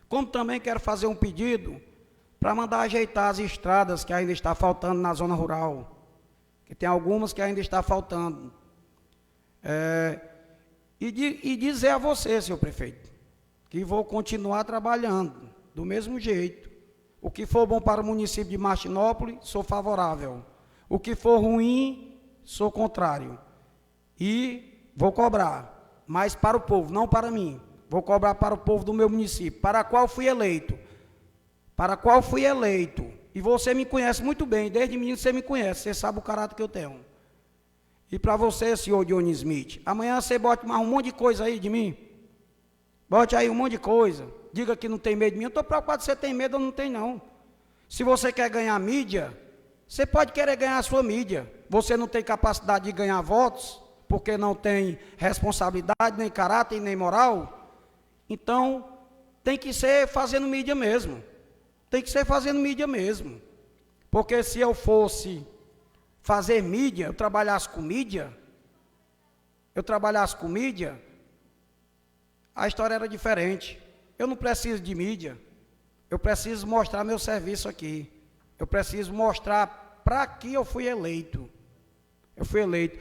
Como também quero fazer um pedido para mandar ajeitar as estradas que ainda está faltando na zona rural, que tem algumas que ainda está faltando. E dizer a você, senhor prefeito, que vou continuar trabalhando do mesmo jeito. O que for bom para o município de Martinópolis, sou favorável. O que for ruim, sou contrário. E vou cobrar, mas para o povo, não para mim. Vou cobrar para o povo do meu município, para qual fui eleito. Para qual fui eleito. E você me conhece muito bem, desde menino você me conhece, você sabe o caráter que eu tenho. E para você, senhor Johnny Smith, amanhã você bote mais um monte de coisa aí de mim. Bote aí um monte de coisa. Diga que não tem medo de mim. Eu estou preocupado se você tem medo ou não tem, não. Se você quer ganhar mídia, você pode querer ganhar a sua mídia. Você não tem capacidade de ganhar votos, porque não tem responsabilidade, nem caráter, nem moral. Então, tem que ser fazendo mídia mesmo. Tem que ser fazendo mídia mesmo. Porque se eu fosse fazer mídia, eu trabalhasse com mídia, a história era diferente. Eu não preciso de mídia, eu preciso mostrar meu serviço aqui, eu preciso mostrar para que eu fui eleito. Eu fui eleito.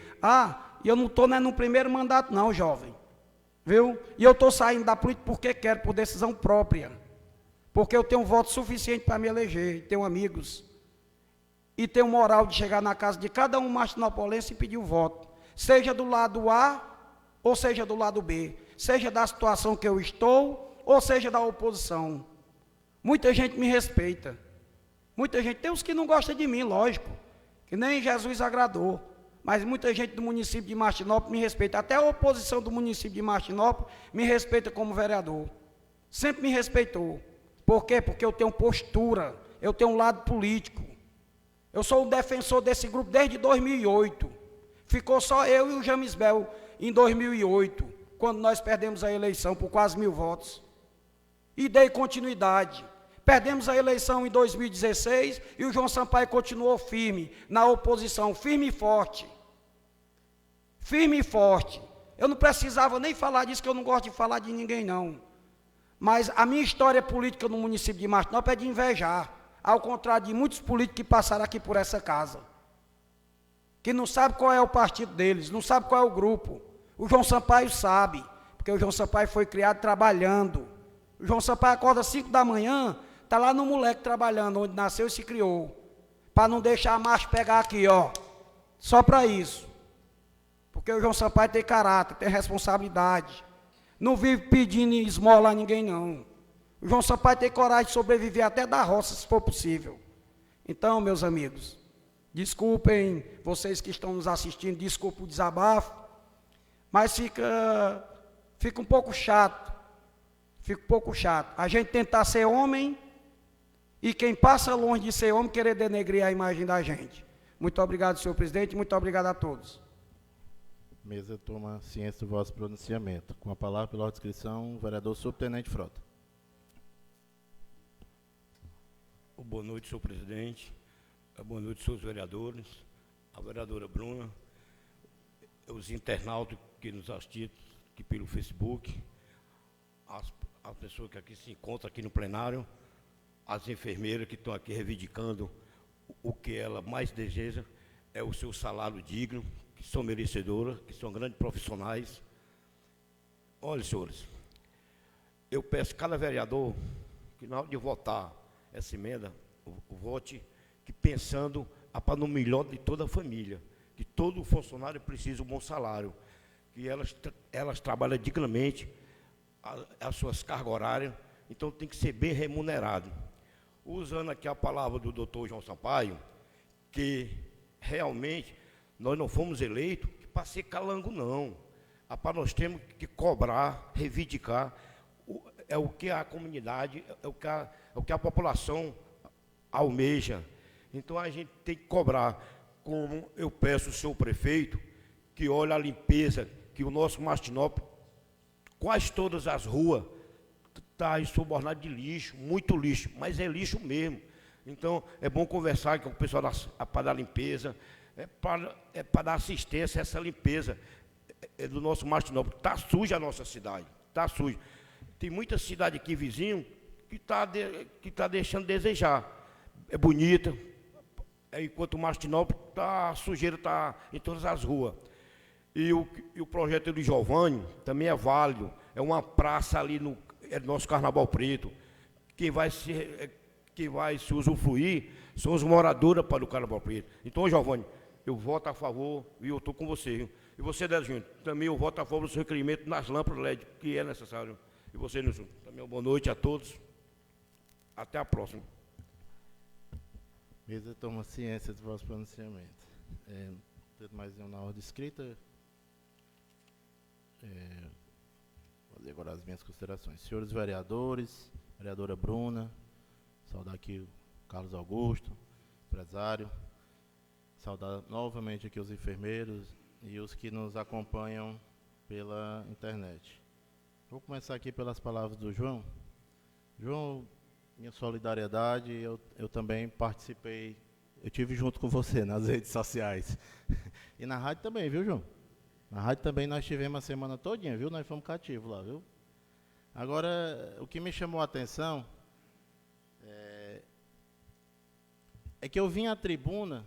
E eu não estou no primeiro mandato não, jovem, viu? E eu estou saindo da política porque quero, por decisão própria, porque eu tenho um voto suficiente para me eleger, tenho amigos, e tenho moral de chegar na casa de cada um martinopolense e pedir o voto, seja do lado A ou seja do lado B, seja da situação que eu estou ou seja da oposição. Muita gente me respeita, muita gente, tem uns que não gostam de mim, lógico, que nem Jesus agradou, mas muita gente do município de Martinópolis me respeita, até a oposição do município de Martinópolis me respeita como vereador, sempre me respeitou. Por quê? Porque eu tenho postura, eu tenho um lado político. Eu sou um defensor desse grupo desde 2008. Ficou só eu e o James Bel em 2008, quando nós perdemos a eleição por quase 1000 votos. E dei continuidade. Perdemos a eleição em 2016 e o João Sampaio continuou firme, na oposição, firme e forte. Firme e forte. Eu não precisava nem falar disso, que eu não gosto de falar de ninguém, não. Mas a minha história política no município de Martinópolis é de invejar, ao contrário de muitos políticos que passaram aqui por essa casa, que não sabem qual é o partido deles, não sabem qual é o grupo. O João Sampaio sabe, porque o João Sampaio foi criado trabalhando. O João Sampaio acorda às 5 da manhã, está lá no moleque trabalhando, onde nasceu e se criou, para não deixar a marcha pegar aqui, só para isso. Porque o João Sampaio tem caráter, tem responsabilidade, não vive pedindo esmola a ninguém, não. O João Sampaio tem coragem de sobreviver até da roça, se for possível. Então, meus amigos, desculpem vocês que estão nos assistindo, desculpe o desabafo, mas fica um pouco chato, a gente tentar ser homem e quem passa longe de ser homem querer denegrir a imagem da gente. Muito obrigado, senhor presidente, muito obrigado a todos. Mesa toma ciência do vosso pronunciamento. Com a palavra, pela inscrição, o vereador subtenente Frota. Boa noite, senhor presidente. Boa noite, senhores vereadores, a vereadora Bruna, os internautas que nos assistem aqui pelo Facebook, as pessoas que aqui se encontram aqui no plenário, as enfermeiras que estão aqui reivindicando o que ela mais deseja é o seu salário digno, que são merecedoras, que são grandes profissionais. Olha, senhores, eu peço a cada vereador que na hora de votar essa emenda, vote que pensando no melhor de toda a família, que todo funcionário precisa de um bom salário, que elas trabalham dignamente as suas cargas horárias, então tem que ser bem remunerado. Usando aqui a palavra do doutor João Sampaio, que realmente nós não fomos eleitos para ser calango, não. Rapaz, nós temos que cobrar, reivindicar é o que a comunidade, é o que a população almeja. Então a gente tem que cobrar, como eu peço ao senhor prefeito, que olhe a limpeza, que o nosso Martinópolis, quase todas as ruas, está subornado de lixo, muito lixo, mas é lixo mesmo. Então é bom conversar com o pessoal para dar limpeza, para dar assistência a essa limpeza do nosso Martinópolis. Está suja a nossa cidade, está suja. Tem muita cidade aqui vizinho que tá deixando de desejar. É bonita, enquanto o Martinópolis, a sujeira está em todas as ruas. E o projeto do Giovanni também é válido. É uma praça ali no nosso Carnaval Preto. Quem vai se usufruir são os moradores para o Carnaval Preto. Então, Giovanni, eu voto a favor e eu estou com você. Viu? E você, Délio Júnior, também eu voto a favor do seu requerimento nas lâmpadas LED, que é necessário. E você, Nilson, também uma boa noite a todos. Até a próxima. Mesa toma ciência do vosso pronunciamento. Tem mais nenhum na ordem escrita. Vou fazer agora as minhas considerações. Senhores vereadores, vereadora Bruna, saudar aqui o Carlos Augusto, empresário, saudar novamente aqui os enfermeiros e os que nos acompanham pela internet. Vou começar aqui pelas palavras do João. João, minha solidariedade, eu também participei, eu tive junto com você nas redes sociais. E na rádio também, viu, João? Na rádio também nós tivemos a semana todinha, viu? Nós fomos cativos lá, viu? Agora, o que me chamou a atenção é que eu vim à tribuna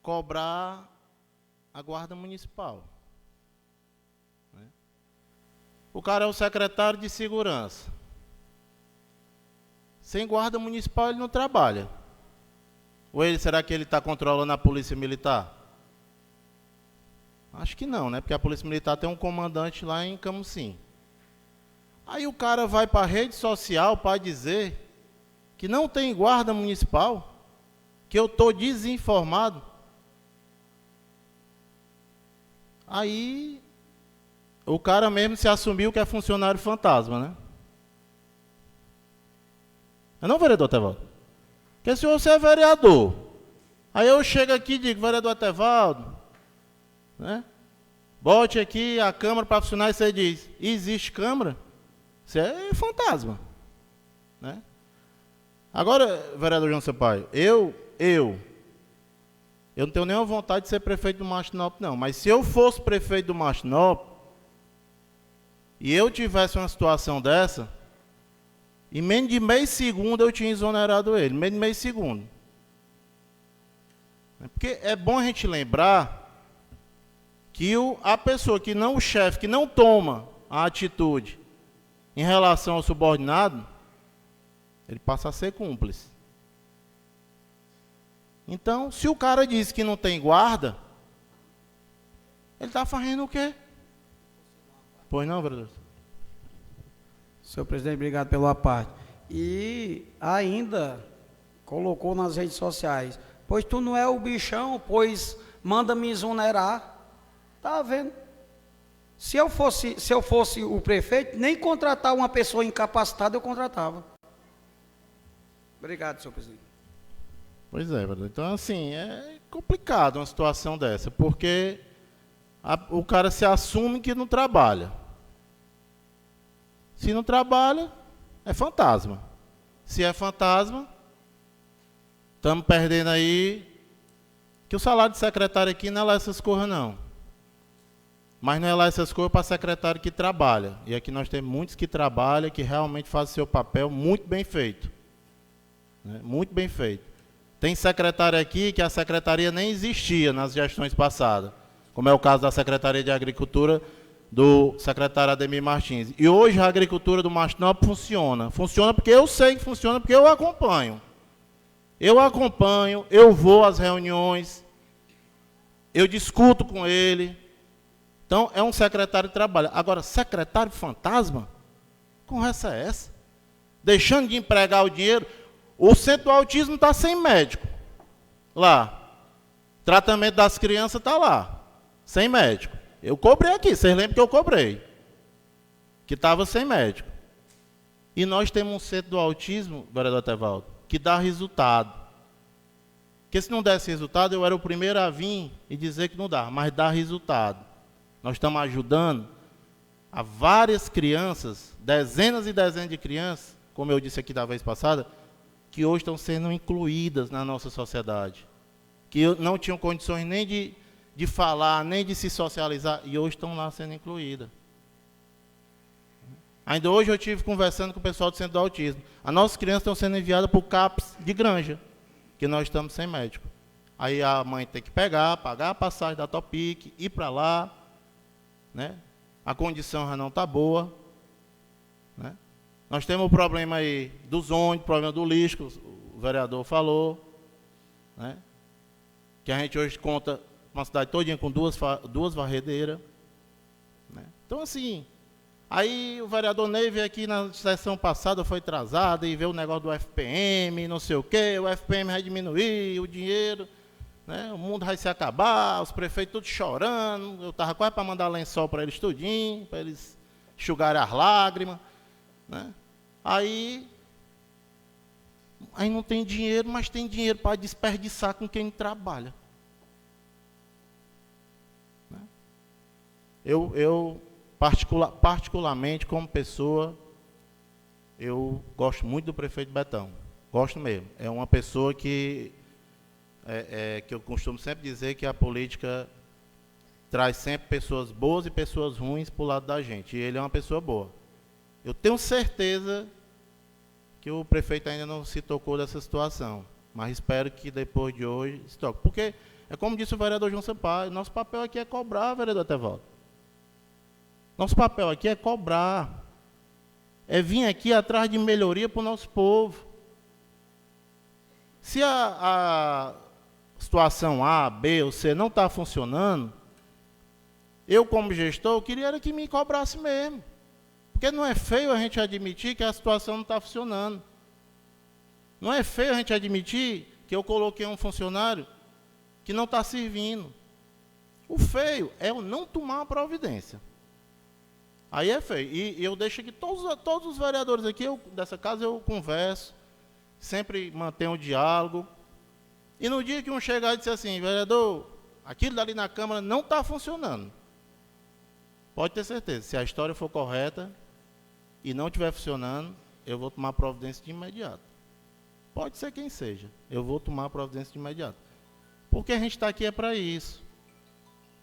cobrar a guarda municipal. Né? O cara é o secretário de segurança. Sem guarda municipal ele não trabalha. Ou será que ele está controlando a polícia militar? Acho que não, né? Porque a polícia militar tem um comandante lá em Camusim. Aí o cara vai para a rede social para dizer que não tem guarda municipal, que eu estou desinformado. Aí o cara mesmo se assumiu que é funcionário fantasma, né? Não, vereador Tevaldo? Porque se você é vereador, aí eu chego aqui e digo, vereador Tevaldo, né? Bote aqui a Câmara para funcionar e você diz, existe Câmara? Isso é fantasma, né? Agora, vereador João Sampaio, eu não tenho nenhuma vontade de ser prefeito do Martinópolis, não. Mas se eu fosse prefeito do Martinópolis e eu tivesse uma situação dessa, em menos de meio segundo eu tinha exonerado ele, menos de meio segundo. Porque é bom a gente lembrar que a pessoa que não, o chefe, que não toma a atitude em relação ao subordinado, ele passa a ser cúmplice. Então, se o cara diz que não tem guarda, ele está fazendo o quê? Pois não, vereador? Senhor presidente, obrigado pela parte. E ainda colocou nas redes sociais, pois tu não é o bichão, pois manda me exonerar. Tá vendo? Se eu fosse o prefeito, nem contratar uma pessoa incapacitada eu contratava. Obrigado, senhor presidente. Pois é, vereador. Então, assim, é complicado uma situação dessa, porque o cara se assume que não trabalha. Se não trabalha, é fantasma. Se é fantasma, estamos perdendo aí, que o salário de secretário aqui não é lá essas coisas, não. Mas não é lá essas coisas para secretário que trabalha. E aqui nós temos muitos que trabalham, que realmente fazem seu papel muito bem feito. Né? Muito bem feito. Tem secretário aqui que a secretaria nem existia nas gestões passadas, como é o caso da Secretaria de Agricultura do secretário Ademir Martins. E hoje a agricultura do Martinópolis funciona. Funciona porque eu sei que funciona, porque eu acompanho. Eu vou às reuniões, eu discuto com ele. Então, é um secretário que trabalha. Agora, secretário fantasma? Conversa é essa? Deixando de empregar o dinheiro. O centro do autismo está sem médico. lá. Tratamento das crianças está lá, sem médico. Eu cobrei aqui, vocês lembram que eu cobrei? Que estava sem médico. E nós temos um centro do autismo, vereador Tevaldo, que dá resultado. Porque se não desse resultado, eu era o primeiro a vir e dizer que não dá, mas dá resultado. Nós estamos ajudando a várias crianças, dezenas e dezenas de crianças, como eu disse aqui da vez passada, que hoje estão sendo incluídas na nossa sociedade. Que não tinham condições nem de falar, nem de se socializar, e hoje estão lá sendo incluídas. Ainda hoje eu estive conversando com o pessoal do Centro do Autismo. As nossas crianças estão sendo enviadas para o CAPS de Granja, que nós estamos sem médico. Aí a mãe tem que pegar, pagar a passagem da Topic, ir para lá, né? A condição já não está boa, né? Nós temos o problema aí dos ônibus, problema do lixo, que o vereador falou, né? Que a gente hoje conta uma cidade todinha com duas varredeiras, né? Então, assim, aí o vereador Ney veio aqui na sessão passada, foi atrasado, e veio o negócio do FPM, não sei o quê, o FPM vai diminuir, o dinheiro, né? O mundo vai se acabar, os prefeitos todos chorando, eu estava quase para mandar lençol para eles tudinho, para eles enxugarem as lágrimas, né? Aí não tem dinheiro, mas tem dinheiro para desperdiçar com quem trabalha. Né? Eu particularmente, como pessoa, eu gosto muito do prefeito Betão. Gosto mesmo. É uma pessoa que eu costumo sempre dizer que a política traz sempre pessoas boas e pessoas ruins para o lado da gente. E ele é uma pessoa boa. Eu tenho certeza que o prefeito ainda não se tocou dessa situação, mas espero que depois de hoje se toque. Porque, é como disse o vereador João Sampaio, nosso papel aqui é cobrar, vereador Tevaldo. Nosso papel aqui é cobrar. É vir aqui atrás de melhoria para o nosso povo. Se a situação A, B ou C não está funcionando, eu, como gestor, queria era que me cobrasse mesmo. Porque não é feio a gente admitir que a situação não está funcionando. Não é feio a gente admitir que eu coloquei um funcionário que não está servindo. O feio é eu não tomar uma providência. Aí é feio. E eu deixo aqui todos os vereadores aqui, dessa casa eu converso, sempre mantenho o diálogo. E no dia que um chegar e disser assim, vereador, aquilo dali na Câmara não está funcionando. Pode ter certeza, se a história for correta e não estiver funcionando, eu vou tomar providência de imediato. Pode ser quem seja, eu vou tomar providência de imediato. Porque a gente está aqui é para isso.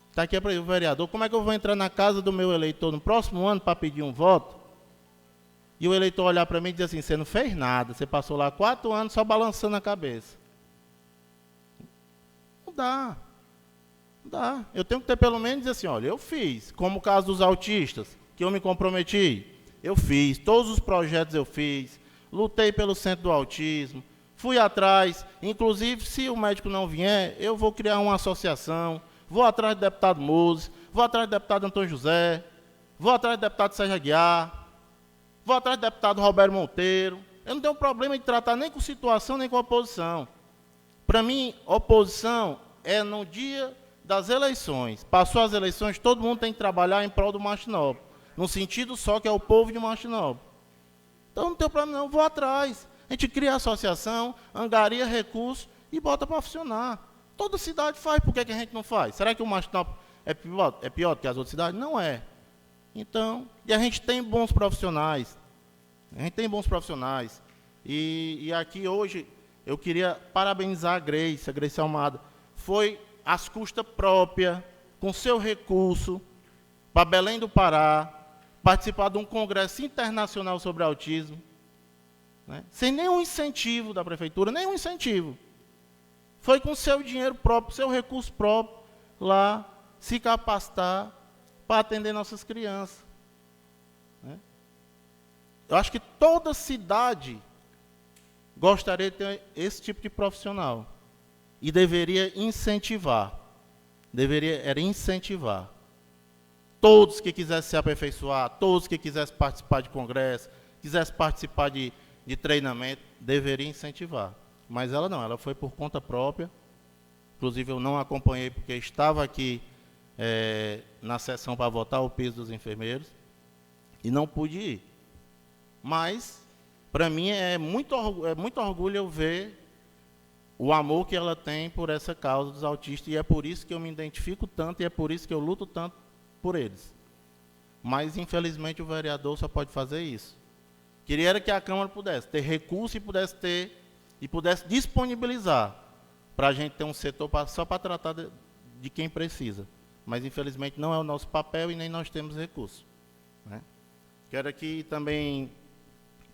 Está aqui é para isso, vereador. Como é que eu vou entrar na casa do meu eleitor no próximo ano para pedir um voto? E o eleitor olhar para mim e dizer assim, você não fez nada, você passou lá 4 anos só balançando a cabeça. Não dá. Não dá. Eu tenho que ter pelo menos dizer assim, olha, eu fiz, como o caso dos autistas, que eu me comprometi, eu fiz, todos os projetos eu fiz, lutei pelo Centro do Autismo, fui atrás, inclusive se o médico não vier, eu vou criar uma associação, vou atrás do deputado Moses, vou atrás do deputado Antônio José, vou atrás do deputado Sérgio Aguiar, vou atrás do deputado Roberto Monteiro. Eu não tenho problema de tratar nem com situação, nem com oposição. Para mim, oposição é no dia das eleições. Passou as eleições, todo mundo tem que trabalhar em prol do Martinópolis. No sentido só que é o povo de Martinópolis. Então não tem problema não, vou atrás. A gente cria associação, angaria recursos e bota para funcionar. Toda cidade faz, por que a gente não faz? Será que o Martinópolis é pior do que as outras cidades? Não é. Então, e a gente tem bons profissionais. A gente tem bons profissionais. E aqui hoje eu queria parabenizar a Grace Almada. Foi às custas próprias, com seu recurso, para Belém do Pará, participar de um congresso internacional sobre autismo, né? Sem nenhum incentivo da prefeitura, nenhum incentivo. Foi com seu dinheiro próprio, seu recurso próprio, lá se capacitar para atender nossas crianças. Né? Eu acho que toda cidade gostaria de ter esse tipo de profissional. E deveria incentivar. Era incentivar. Todos que quisessem se aperfeiçoar, todos que quisessem participar de congresso, quisessem participar de treinamento, deveria incentivar. Mas ela não, ela foi por conta própria, inclusive eu não acompanhei porque estava aqui na sessão para votar o piso dos enfermeiros e não pude ir. Mas, para mim, é muito orgulho eu ver o amor que ela tem por essa causa dos autistas, e é por isso que eu me identifico tanto e é por isso que eu luto tanto por eles. Mas, infelizmente, o vereador só pode fazer isso. Queria era que a Câmara pudesse ter recurso e pudesse disponibilizar para a gente ter um setor só para tratar de quem precisa. Mas, infelizmente, não é o nosso papel e nem nós temos recurso, né? Quero aqui também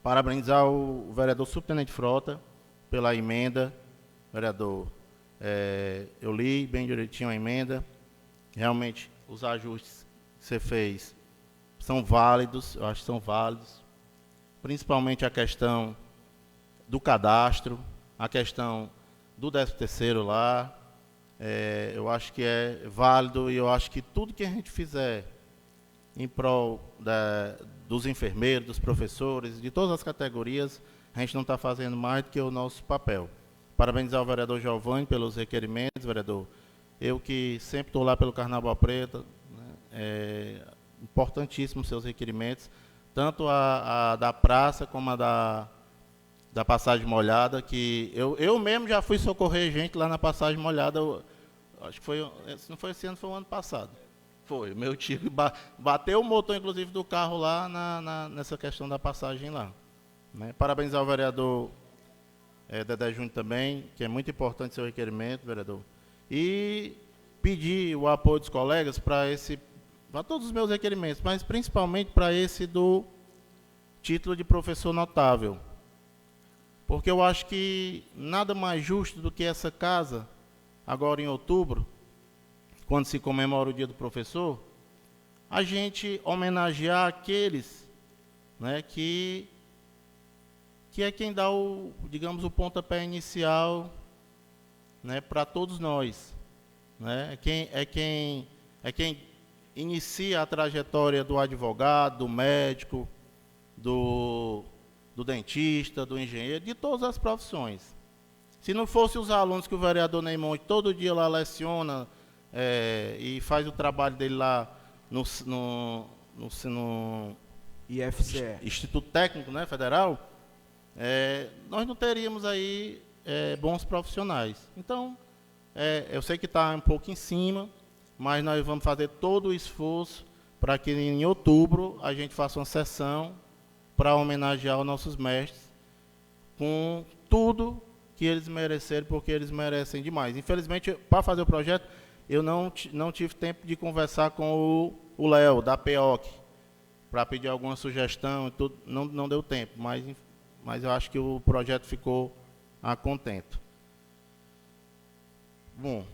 parabenizar o vereador Subtenente Frota pela emenda. Vereador, eu li bem direitinho a emenda. Realmente, os ajustes que você fez são válidos, eu acho que são válidos. Principalmente a questão do cadastro, a questão do 13º lá. Eu acho que é válido e eu acho que tudo que a gente fizer em prol dos enfermeiros, dos professores, de todas as categorias, a gente não está fazendo mais do que o nosso papel. Parabenizar o vereador Giovanni pelos requerimentos, vereador. Eu que sempre estou lá pelo Carnaval Preto, né, importantíssimo os seus requerimentos, tanto a da praça como a da passagem molhada, que eu mesmo já fui socorrer gente lá na passagem molhada, acho que foi, se não foi esse ano, foi o ano passado. Foi, meu tio bateu o motor, inclusive, do carro lá nessa questão da passagem lá, né? Parabenizar o vereador Dedé Júnior também, que é muito importante seu requerimento, vereador. E pedir o apoio dos colegas para todos os meus requerimentos, mas principalmente para esse do título de professor notável. Porque eu acho que nada mais justo do que essa casa, agora em outubro, quando se comemora o Dia do Professor, a gente homenagear aqueles, né, que é quem dá digamos, o pontapé inicial, né, para todos nós, né? É quem inicia a trajetória do advogado, do médico, do dentista, do engenheiro, de todas as profissões. Se não fosse os alunos que o vereador Neymonte todo dia lá leciona e faz o trabalho dele lá no IFCE, Instituto Técnico, né, Federal, nós não teríamos aí bons profissionais. Então, eu sei que está um pouco em cima, mas nós vamos fazer todo o esforço para que em outubro a gente faça uma sessão para homenagear os nossos mestres com tudo que eles mereceram, porque eles merecem demais. Infelizmente, para fazer o projeto, eu não tive tempo de conversar com o Léo, da PEOC, para pedir alguma sugestão, e tudo, não deu tempo, mas eu acho que o projeto ficou a contento. Bom,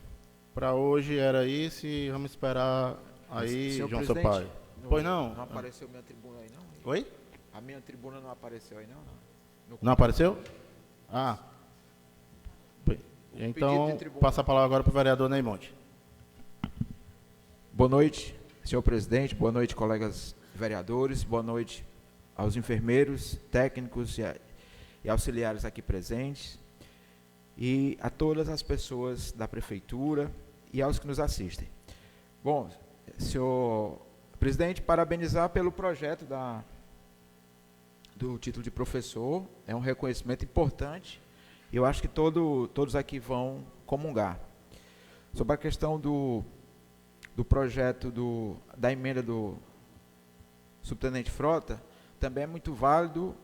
para hoje era isso e vamos esperar aí, João Sampaio. Pois não? Não apareceu minha tribuna aí, não? Oi? A minha tribuna não apareceu aí, não? Não apareceu? Ah. Então, passa a palavra agora para o vereador Neymonte. Boa noite, senhor presidente, boa noite, colegas vereadores, boa noite aos enfermeiros, técnicos e auxiliares aqui presentes, e a todas as pessoas da prefeitura e aos que nos assistem. Bom, senhor presidente, parabenizar pelo projeto do título de professor, é um reconhecimento importante, e eu acho que todos aqui vão comungar. Sobre a questão do projeto da emenda do subtenente Frota, também é muito válido,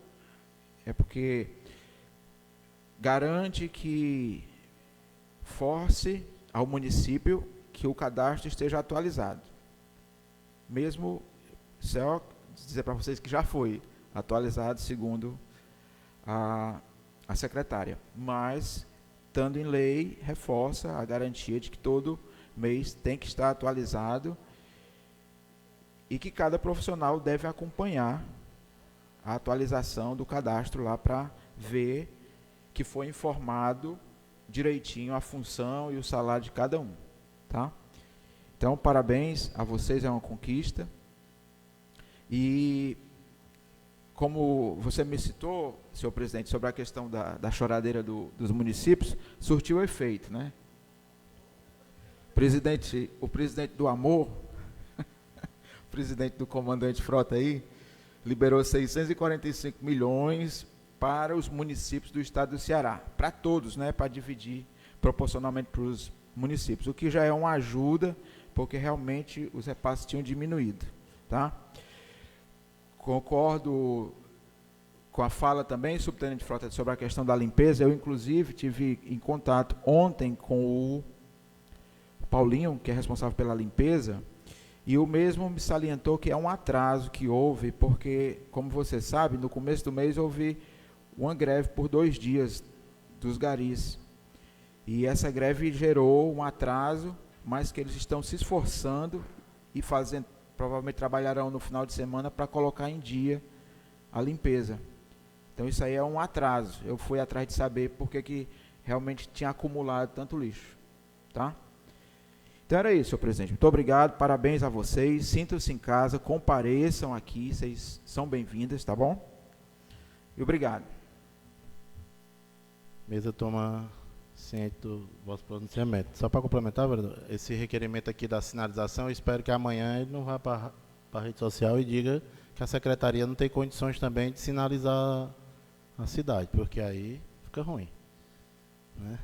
porque garante que force ao município que o cadastro esteja atualizado. Mesmo, só dizer para vocês que já foi atualizado segundo a secretária, mas, estando em lei, reforça a garantia de que todo mês tem que estar atualizado e que cada profissional deve acompanhar a atualização do cadastro lá para ver que foi informado direitinho a função e o salário de cada um, tá? Então, parabéns a vocês, é uma conquista. E como você me citou, senhor presidente, sobre a questão da choradeira dos municípios, surtiu efeito, né? o presidente do Amor, o presidente do comandante Frota aí, liberou 645 milhões para os municípios do estado do Ceará, para todos, né, para dividir proporcionalmente para os municípios, o que já é uma ajuda, porque realmente os repasses tinham diminuído, tá? Concordo com a fala também, subtenente Frota, sobre a questão da limpeza. Eu, inclusive, tive em contato ontem com o Paulinho, que é responsável pela limpeza, e o mesmo me salientou que é um atraso que houve, porque, como você sabe, no começo do mês houve uma greve por 2 dias dos garis, e essa greve gerou um atraso, mas que eles estão se esforçando e fazendo, provavelmente trabalharão no final de semana para colocar em dia a limpeza. Então isso aí é um atraso. Eu fui atrás de saber por que realmente tinha acumulado tanto lixo, tá? Então era isso, senhor presidente. Muito obrigado, parabéns a vocês, sintam-se em casa, compareçam aqui, vocês são bem-vindas, tá bom? E obrigado. Mesa toma ciente do vosso pronunciamento. Só para complementar, vereador, esse requerimento aqui da sinalização, eu espero que amanhã ele não vá para a rede social e diga que a secretaria não tem condições também de sinalizar a cidade, porque aí fica ruim, né?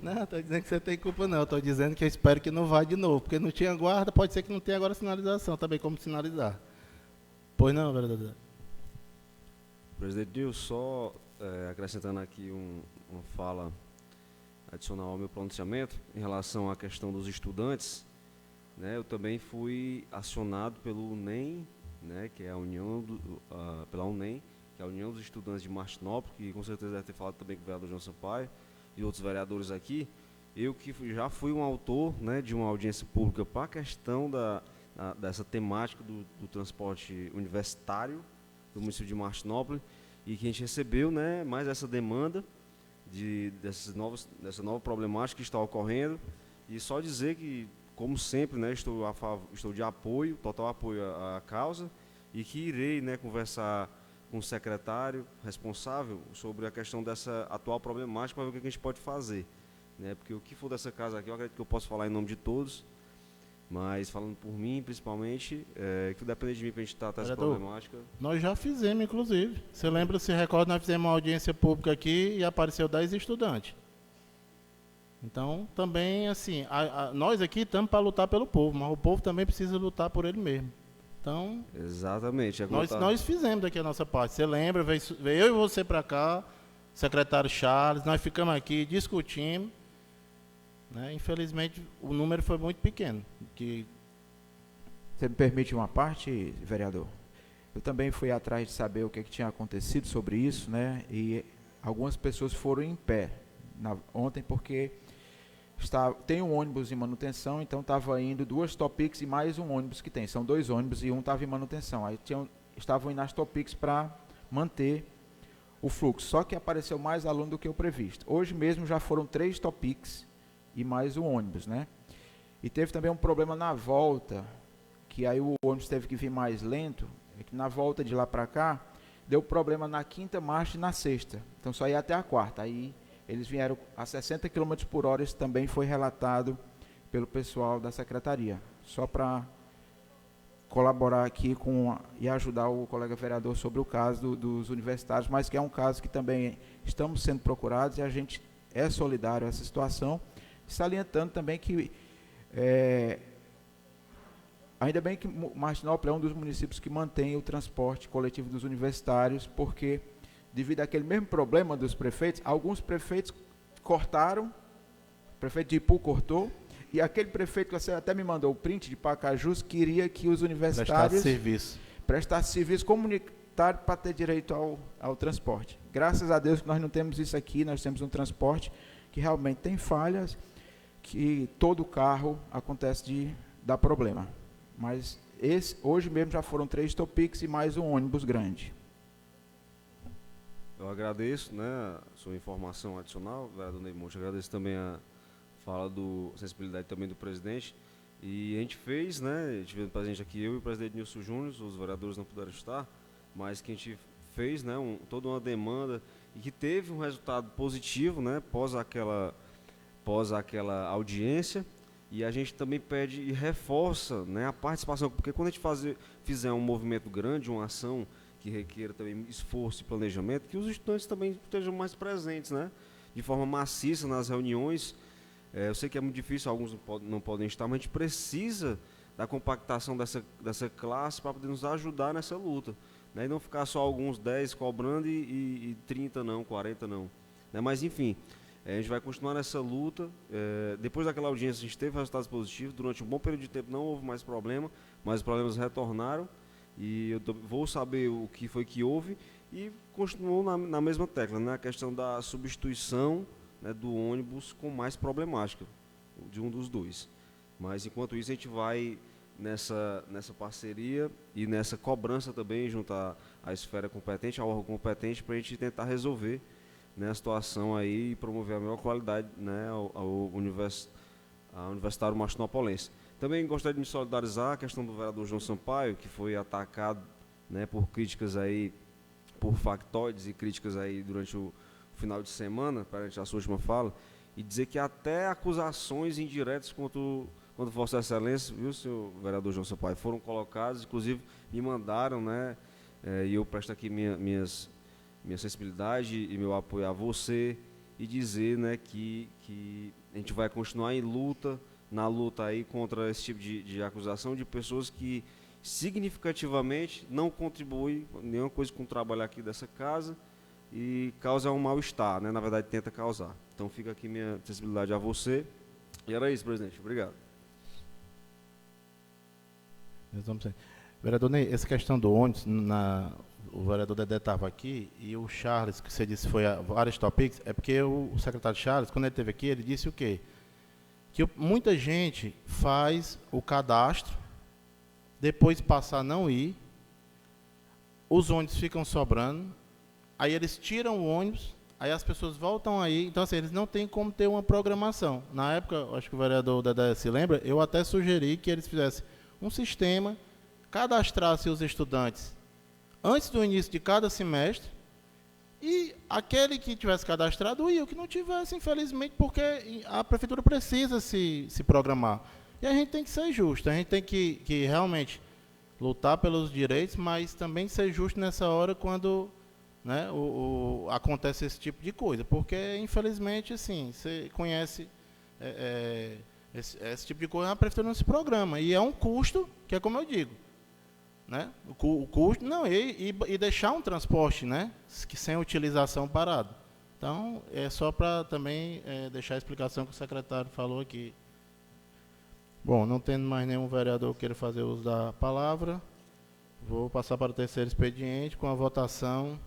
Não, estou dizendo que você tem culpa não, estou dizendo que eu espero que não vá de novo, porque não tinha guarda, pode ser que não tenha agora sinalização também, como sinalizar. Pois não, vereador? Presidente Nilson, só acrescentando aqui uma fala adicional ao meu pronunciamento, em relação à questão dos estudantes, né, eu também fui acionado pelo UNEM, né, que é a União pela UNEM, que é a União dos Estudantes de Martinópolis, que com certeza deve ter falado também com o vereador João Sampaio e outros vereadores aqui. Eu que já fui um autor, né, de uma audiência pública para a questão dessa temática do transporte universitário do município de Martinópolis, e que a gente recebeu, né, mais essa demanda dessa nova problemática que está ocorrendo, e só dizer que, como sempre, né, estou de apoio, total apoio à causa, e que irei, né, conversar com o secretário responsável sobre a questão dessa atual problemática, para ver o que a gente pode fazer, né, porque o que for dessa casa aqui, eu acredito que eu posso falar em nome de todos, mas falando por mim, principalmente, que depende de mim para a gente tratar essa problemática. Nós já fizemos, inclusive. Você lembra, se recorda, nós fizemos uma audiência pública aqui e apareceu 10 estudantes. Então, também, assim, nós aqui estamos para lutar pelo povo, mas o povo também precisa lutar por ele mesmo. Então, exatamente. Nós fizemos aqui a nossa parte. Você lembra, veio eu e você para cá, secretário Charles, nós ficamos aqui, discutimos, né? Infelizmente, o número foi muito pequeno. Você me permite uma parte, vereador? Eu também fui atrás de saber o que tinha acontecido sobre isso, né? E algumas pessoas foram em pé ontem, porque tem um ônibus em manutenção, então estava indo 2 Topix e mais um ônibus que tem. São 2 ônibus e um estava em manutenção. Aí estavam indo nas Topix para manter o fluxo. Só que apareceu mais aluno do que o previsto. Hoje mesmo já foram 3 Topix e mais um ônibus, né? E teve também um problema na volta, que aí o ônibus teve que vir mais lento, é que na volta de lá para cá, deu problema na 5ª marcha e na 6ª. Então só ia até a 4ª. Aí eles vieram a 60 km por hora, isso também foi relatado pelo pessoal da secretaria. Só para colaborar aqui e ajudar o colega vereador sobre o caso dos universitários, mas que é um caso que também estamos sendo procurados e a gente é solidário a essa situação, salientando também que ainda bem que Martinópolis é um dos municípios que mantém o transporte coletivo dos universitários, porque devido àquele mesmo problema dos prefeitos, alguns prefeitos cortaram, o prefeito de Ipu cortou, e aquele prefeito que você até me mandou o print de Pacajus, queria que os universitários prestassem serviço comunitário para ter direito ao transporte. Graças a Deus que nós não temos isso aqui, nós temos um transporte que realmente tem falhas, que todo carro acontece de dar problema. Mas hoje mesmo já foram 3 Topix e mais um ônibus grande. Eu agradeço, né, a sua informação adicional, vereador Ney Monte. Agradeço também a fala a sensibilidade também do presidente. E a gente fez, né, tivemos presente aqui eu e o presidente Nilson Júnior, os vereadores não puderam estar, mas que a gente fez, né, toda uma demanda e que teve um resultado positivo, né, após após aquela audiência, e a gente também pede e reforça, né, a participação, porque quando a gente fizer um movimento grande, uma ação que requer também esforço e planejamento, que os estudantes também estejam mais presentes, né, de forma maciça nas reuniões. Eu sei que é muito difícil, alguns não podem estar, mas a gente precisa da compactação dessa classe para poder nos ajudar nessa luta, né, e não ficar só alguns 10 cobrando e 30 não, 40 não. Né, mas, enfim, a gente vai continuar nessa luta. Depois daquela audiência, a gente teve resultados positivos. Durante um bom período de tempo não houve mais problema, mas os problemas retornaram. E eu vou saber o que foi que houve. E continuou na mesma tecla, né? A questão da substituição, né, do ônibus com mais problemática, de um dos dois. Mas, enquanto isso, a gente vai nessa parceria e nessa cobrança também junto à esfera competente, ao órgão competente, para a gente tentar resolver, né, a situação aí e promover a melhor qualidade, né, ao Universitário Machinopolense. Também gostaria de me solidarizar a questão do vereador João Sampaio, que foi atacado, né, por críticas aí, por factoides e críticas aí durante o final de semana, perante a sua última fala, e dizer que até acusações indiretas contra Vossa Excelência, viu, senhor vereador João Sampaio, foram colocadas, inclusive me mandaram, né, e eu presto aqui minha sensibilidade e meu apoio a você, e dizer, né, que a gente vai continuar na luta aí contra esse tipo de acusação de pessoas que significativamente não contribuem nenhuma coisa com o trabalho aqui dessa casa e causa um mal-estar, né, na verdade tenta causar. Então fica aqui minha sensibilidade a você. E era isso, presidente. Obrigado. Vereador Ney, essa questão do ônibus, o vereador Dedé estava aqui, e o Charles, que você disse foi a várias topics, é porque o secretário Charles, quando ele esteve aqui, ele disse o quê? Que muita gente faz o cadastro, depois passa a não ir, os ônibus ficam sobrando, aí eles tiram o ônibus, aí as pessoas voltam aí, então assim, eles não têm como ter uma programação. Na época, acho que o vereador Dedé se lembra, eu até sugeri que eles fizessem um sistema, cadastrassem os estudantes antes do início de cada semestre, e aquele que tivesse cadastrado ia, o que não tivesse, infelizmente, porque a prefeitura precisa se programar. E a gente tem que ser justo, a gente tem que realmente lutar pelos direitos, mas também ser justo nessa hora quando, né, acontece esse tipo de coisa, porque, infelizmente, assim, você conhece esse tipo de coisa, a prefeitura não se programa, e é um custo, que é como eu digo, né? O custo, não, e deixar um transporte, né, que sem utilização parado. Então, é só para também deixar a explicação que o secretário falou aqui. Bom, não tendo mais nenhum vereador que queira fazer uso da palavra, vou passar para o terceiro expediente com a votação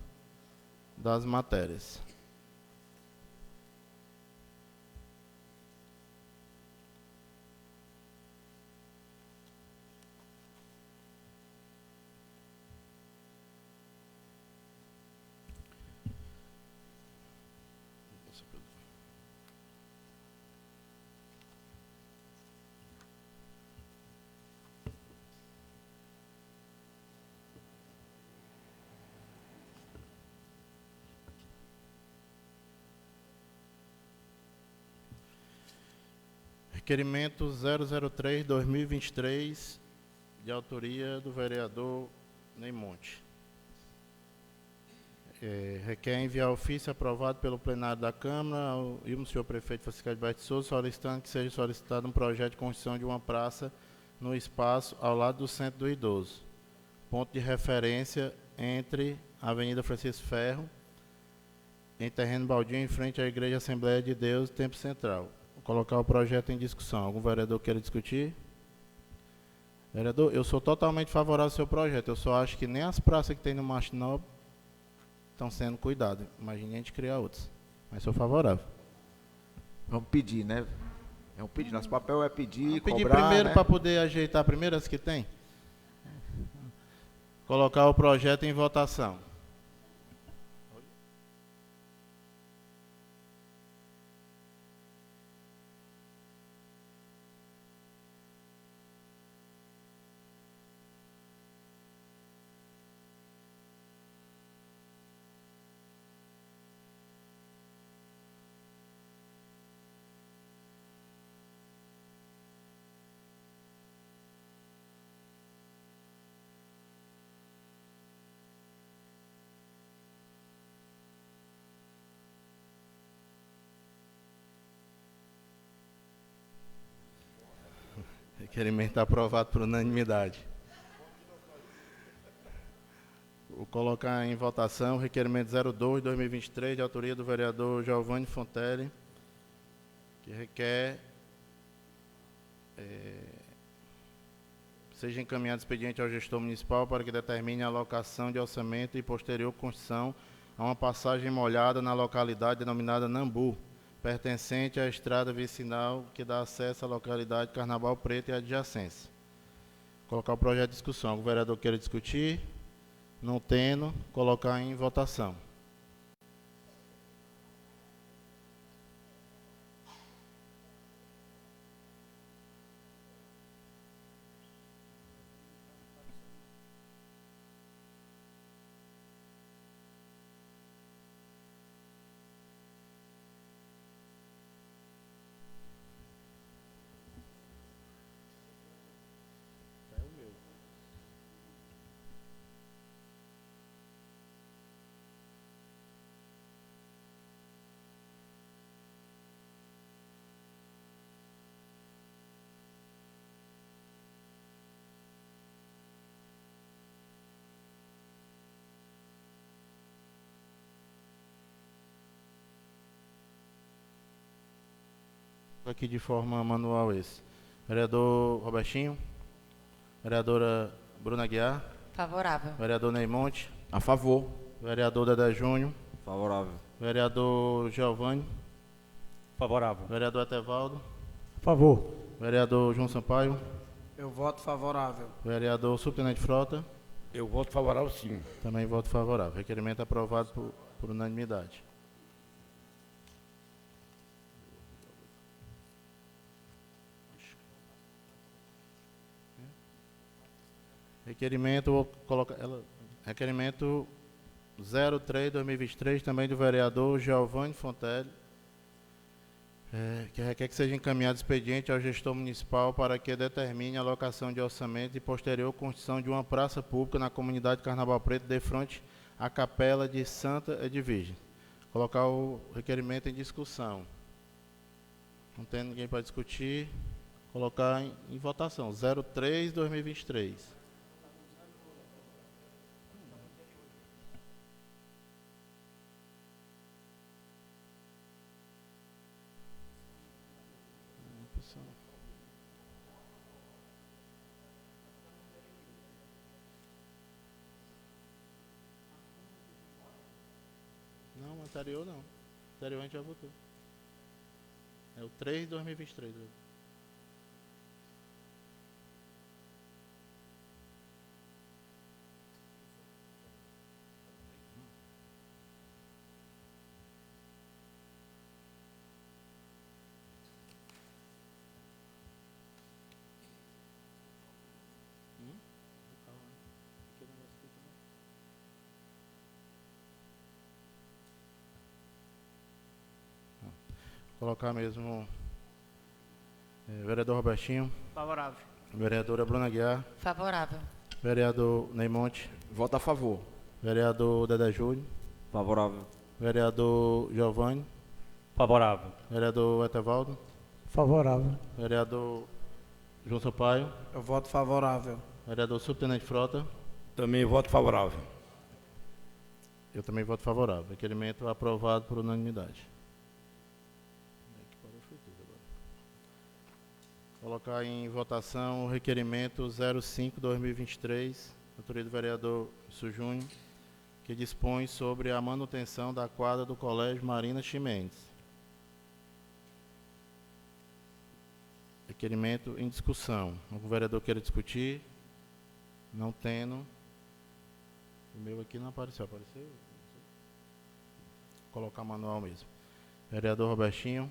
das matérias. Requerimento 003/2023, de autoria do vereador Ney Monte. Requer enviar ofício aprovado pelo plenário da Câmara e o senhor prefeito Francisco Alberto de Souza, solicitando que seja solicitado um projeto de construção de uma praça no espaço ao lado do Centro do Idoso. Ponto de referência entre a Avenida Francisco Ferro, em terreno baldio, em frente à Igreja Assembleia de Deus, Tempo Central. Vou colocar o projeto em discussão. Algum vereador queira discutir? Vereador, eu sou totalmente favorável ao seu projeto. Eu só acho que nem as praças que tem no Machinópolis estão sendo cuidadas. Imagine a gente criar outras. Mas sou favorável. Vamos pedir, né? É um pedido. Nosso papel é pedir, vamos pedir cobrar, primeiro, né? Para poder ajeitar primeiro as que tem. Colocar o projeto em votação. Requerimento aprovado por unanimidade. Vou colocar em votação o requerimento 02/2023, de autoria do vereador Giovanni Fontelli, que requer seja encaminhado expediente ao gestor municipal para que determine a alocação de orçamento e posterior construção a uma passagem molhada na localidade denominada Nambu, pertencente à estrada vicinal que dá acesso à localidade Carnaval Preto e adjacência. Colocar o projeto de discussão. O vereador queira discutir? Não tendo, colocar em votação. Aqui de forma manual esse. Vereador Robertinho. Vereadora Bruna Guiar. Favorável. Vereador Neymonte. A favor. Vereador Dedé Júnior. Favorável. Vereador Giovanni. Favorável. Vereador Etevaldo. Favor. Vereador João Sampaio. Eu voto favorável. Vereador Subtenente Frota. Eu voto favorável, sim. Também voto favorável. Requerimento aprovado por unanimidade. Requerimento, vou colocar ela, requerimento 03/2023, também do vereador Giovanni Fontelli, que requer que seja encaminhado expediente ao gestor municipal para que determine a alocação de orçamento e posterior construção de uma praça pública na comunidade Carnaval Preto, de frente à capela de Santa Edvige. Colocar o requerimento em discussão. Não tem ninguém para discutir. Colocar em votação. 03/2023. Não, anterior não. Anterior a gente já votou. É o 3/2023. Colocar mesmo vereador Robertinho, Favorável. vereadora Bruna Guiar, Favorável. vereador Neymonte, Voto a favor. vereador Dedé Júnior, Favorável. vereador Giovanni, Favorável. vereador Etevaldo, Favorável. vereador João Sampaio, Eu voto favorável. vereador Subtenente Frota. Também voto favorável. Eu também voto favorável. Requerimento aprovado por unanimidade. Colocar em votação o requerimento 05/2023, autoria do vereador Júnior, que dispõe sobre a manutenção da quadra do Colégio Marina Chimenez. Requerimento em discussão. O vereador queira discutir? Não tendo. O meu aqui não apareceu. Apareceu? Vou colocar manual mesmo. Vereador Robertinho.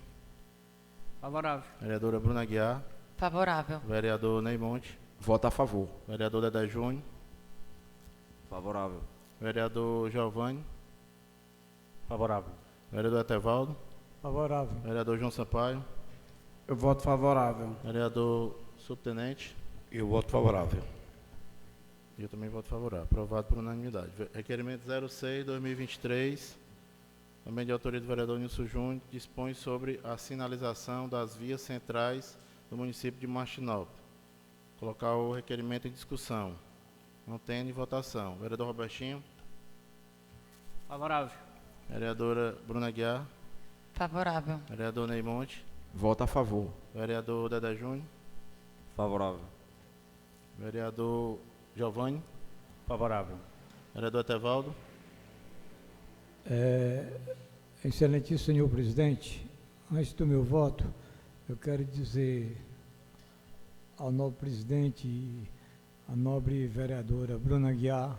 Favorável. Vereadora Bruna Guiar. Favorável. Vereador Neymonte. Voto a favor. Vereador Dedé Júnior. Favorável. Vereador Giovanni. Favorável. Vereador Etevaldo. Favorável. Vereador João Sampaio. Eu voto favorável. Vereador Subtenente. Eu voto favorável. E eu também voto favorável. Aprovado por unanimidade. Requerimento 06/2023, também de autoria do vereador Nilson Júnior, dispõe sobre a sinalização das vias centrais do município de Martinópolis. Colocar o requerimento em discussão. Não tendo em votação. Vereador Robertinho. Favorável. Vereadora Bruna Aguiar. Favorável. Vereador Ney Monte. Voto a favor. Vereador Dedé Júnior. Favorável. Vereador Giovanni. Favorável. Vereador Etevaldo. Excelentíssimo senhor presidente, antes do meu voto, eu quero dizer ao nobre presidente e à nobre vereadora Bruna Aguiar,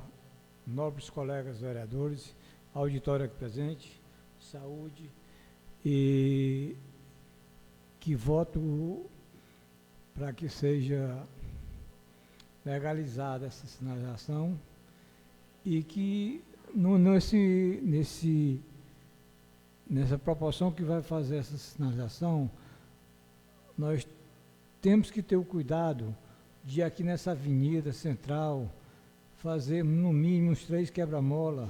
nobres colegas vereadores, auditório aqui presente, saúde, e que voto para que seja legalizada essa sinalização e que nessa proporção que vai fazer essa sinalização, nós temos que ter o cuidado de aqui nessa avenida central fazer no mínimo uns 3 quebra-mola,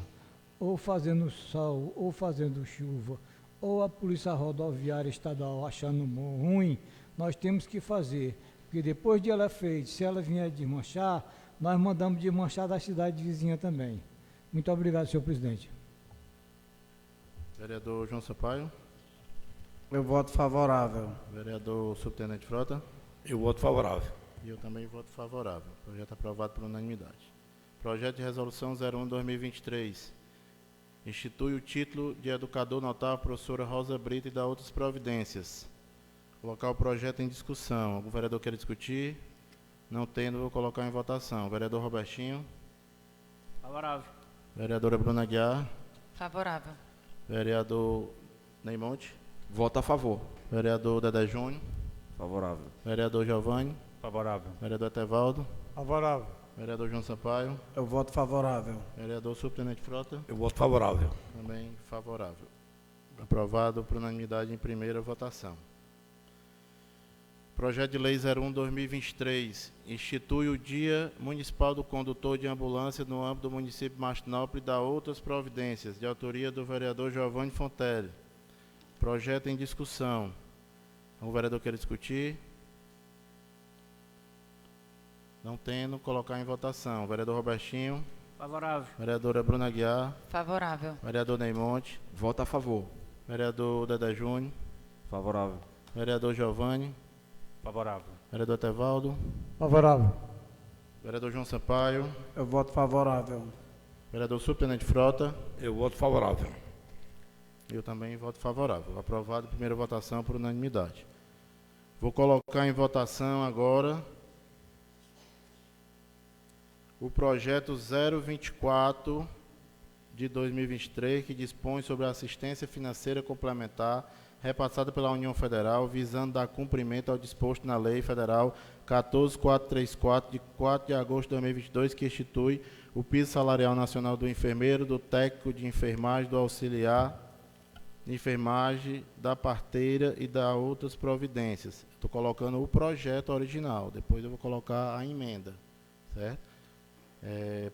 ou fazendo sol, ou fazendo chuva, ou a polícia rodoviária estadual achando ruim, nós temos que fazer, porque depois de ela feita, se ela vier desmanchar, nós mandamos desmanchar da cidade vizinha também. Muito obrigado, senhor presidente. Vereador João Sampaio. Eu voto favorável. Vereador Subtenente Frota. Eu voto favorável. E eu também voto favorável. Projeto aprovado por unanimidade. Projeto de resolução 01/2023. Institui o título de educador notável professora Rosa Brito e dá outras providências. Colocar o projeto em discussão. Algum vereador quer discutir? Não tendo, vou colocar em votação. Vereador Robertinho. Favorável. Vereadora Bruna Aguiar. Favorável. Vereador Ney Monte. Voto a favor. Vereador Dedé Júnior. Favorável. Vereador Giovanni. Favorável. Vereador Etevaldo. Favorável. Vereador João Sampaio. Eu voto favorável. Vereador Subtenente Frota. Eu voto favorável. Também favorável. Aprovado por unanimidade em primeira votação. Projeto de Lei 01/2023 institui o Dia Municipal do Condutor de Ambulância no âmbito do município de Martinópolis e dá outras providências, de autoria do vereador Giovanni Fontelli. Projeto em discussão. O vereador quer discutir? Não tendo, colocar em votação. Vereador Robertinho. Favorável. Vereadora Bruna Aguiar. Favorável. Vereador Ney Monte. Voto a favor. Vereador Dedé Júnior. Favorável. Vereador Giovanni. Favorável. Vereador Etevaldo. Favorável. Vereador João Sampaio. Eu voto favorável. Vereador Subtenente Frota. Eu voto favorável. Eu também voto favorável. Aprovado, primeira votação por unanimidade. Vou colocar em votação agora o projeto 024 de 2023, que dispõe sobre a assistência financeira complementar repassada pela União Federal, visando dar cumprimento ao disposto na Lei Federal 14.434, de 4 de agosto de 2022, que institui o piso salarial nacional do enfermeiro, do técnico de enfermagem, do auxiliar de enfermagem, da parteira e da outras providências. Estou colocando o projeto original, depois eu vou colocar a emenda, certo?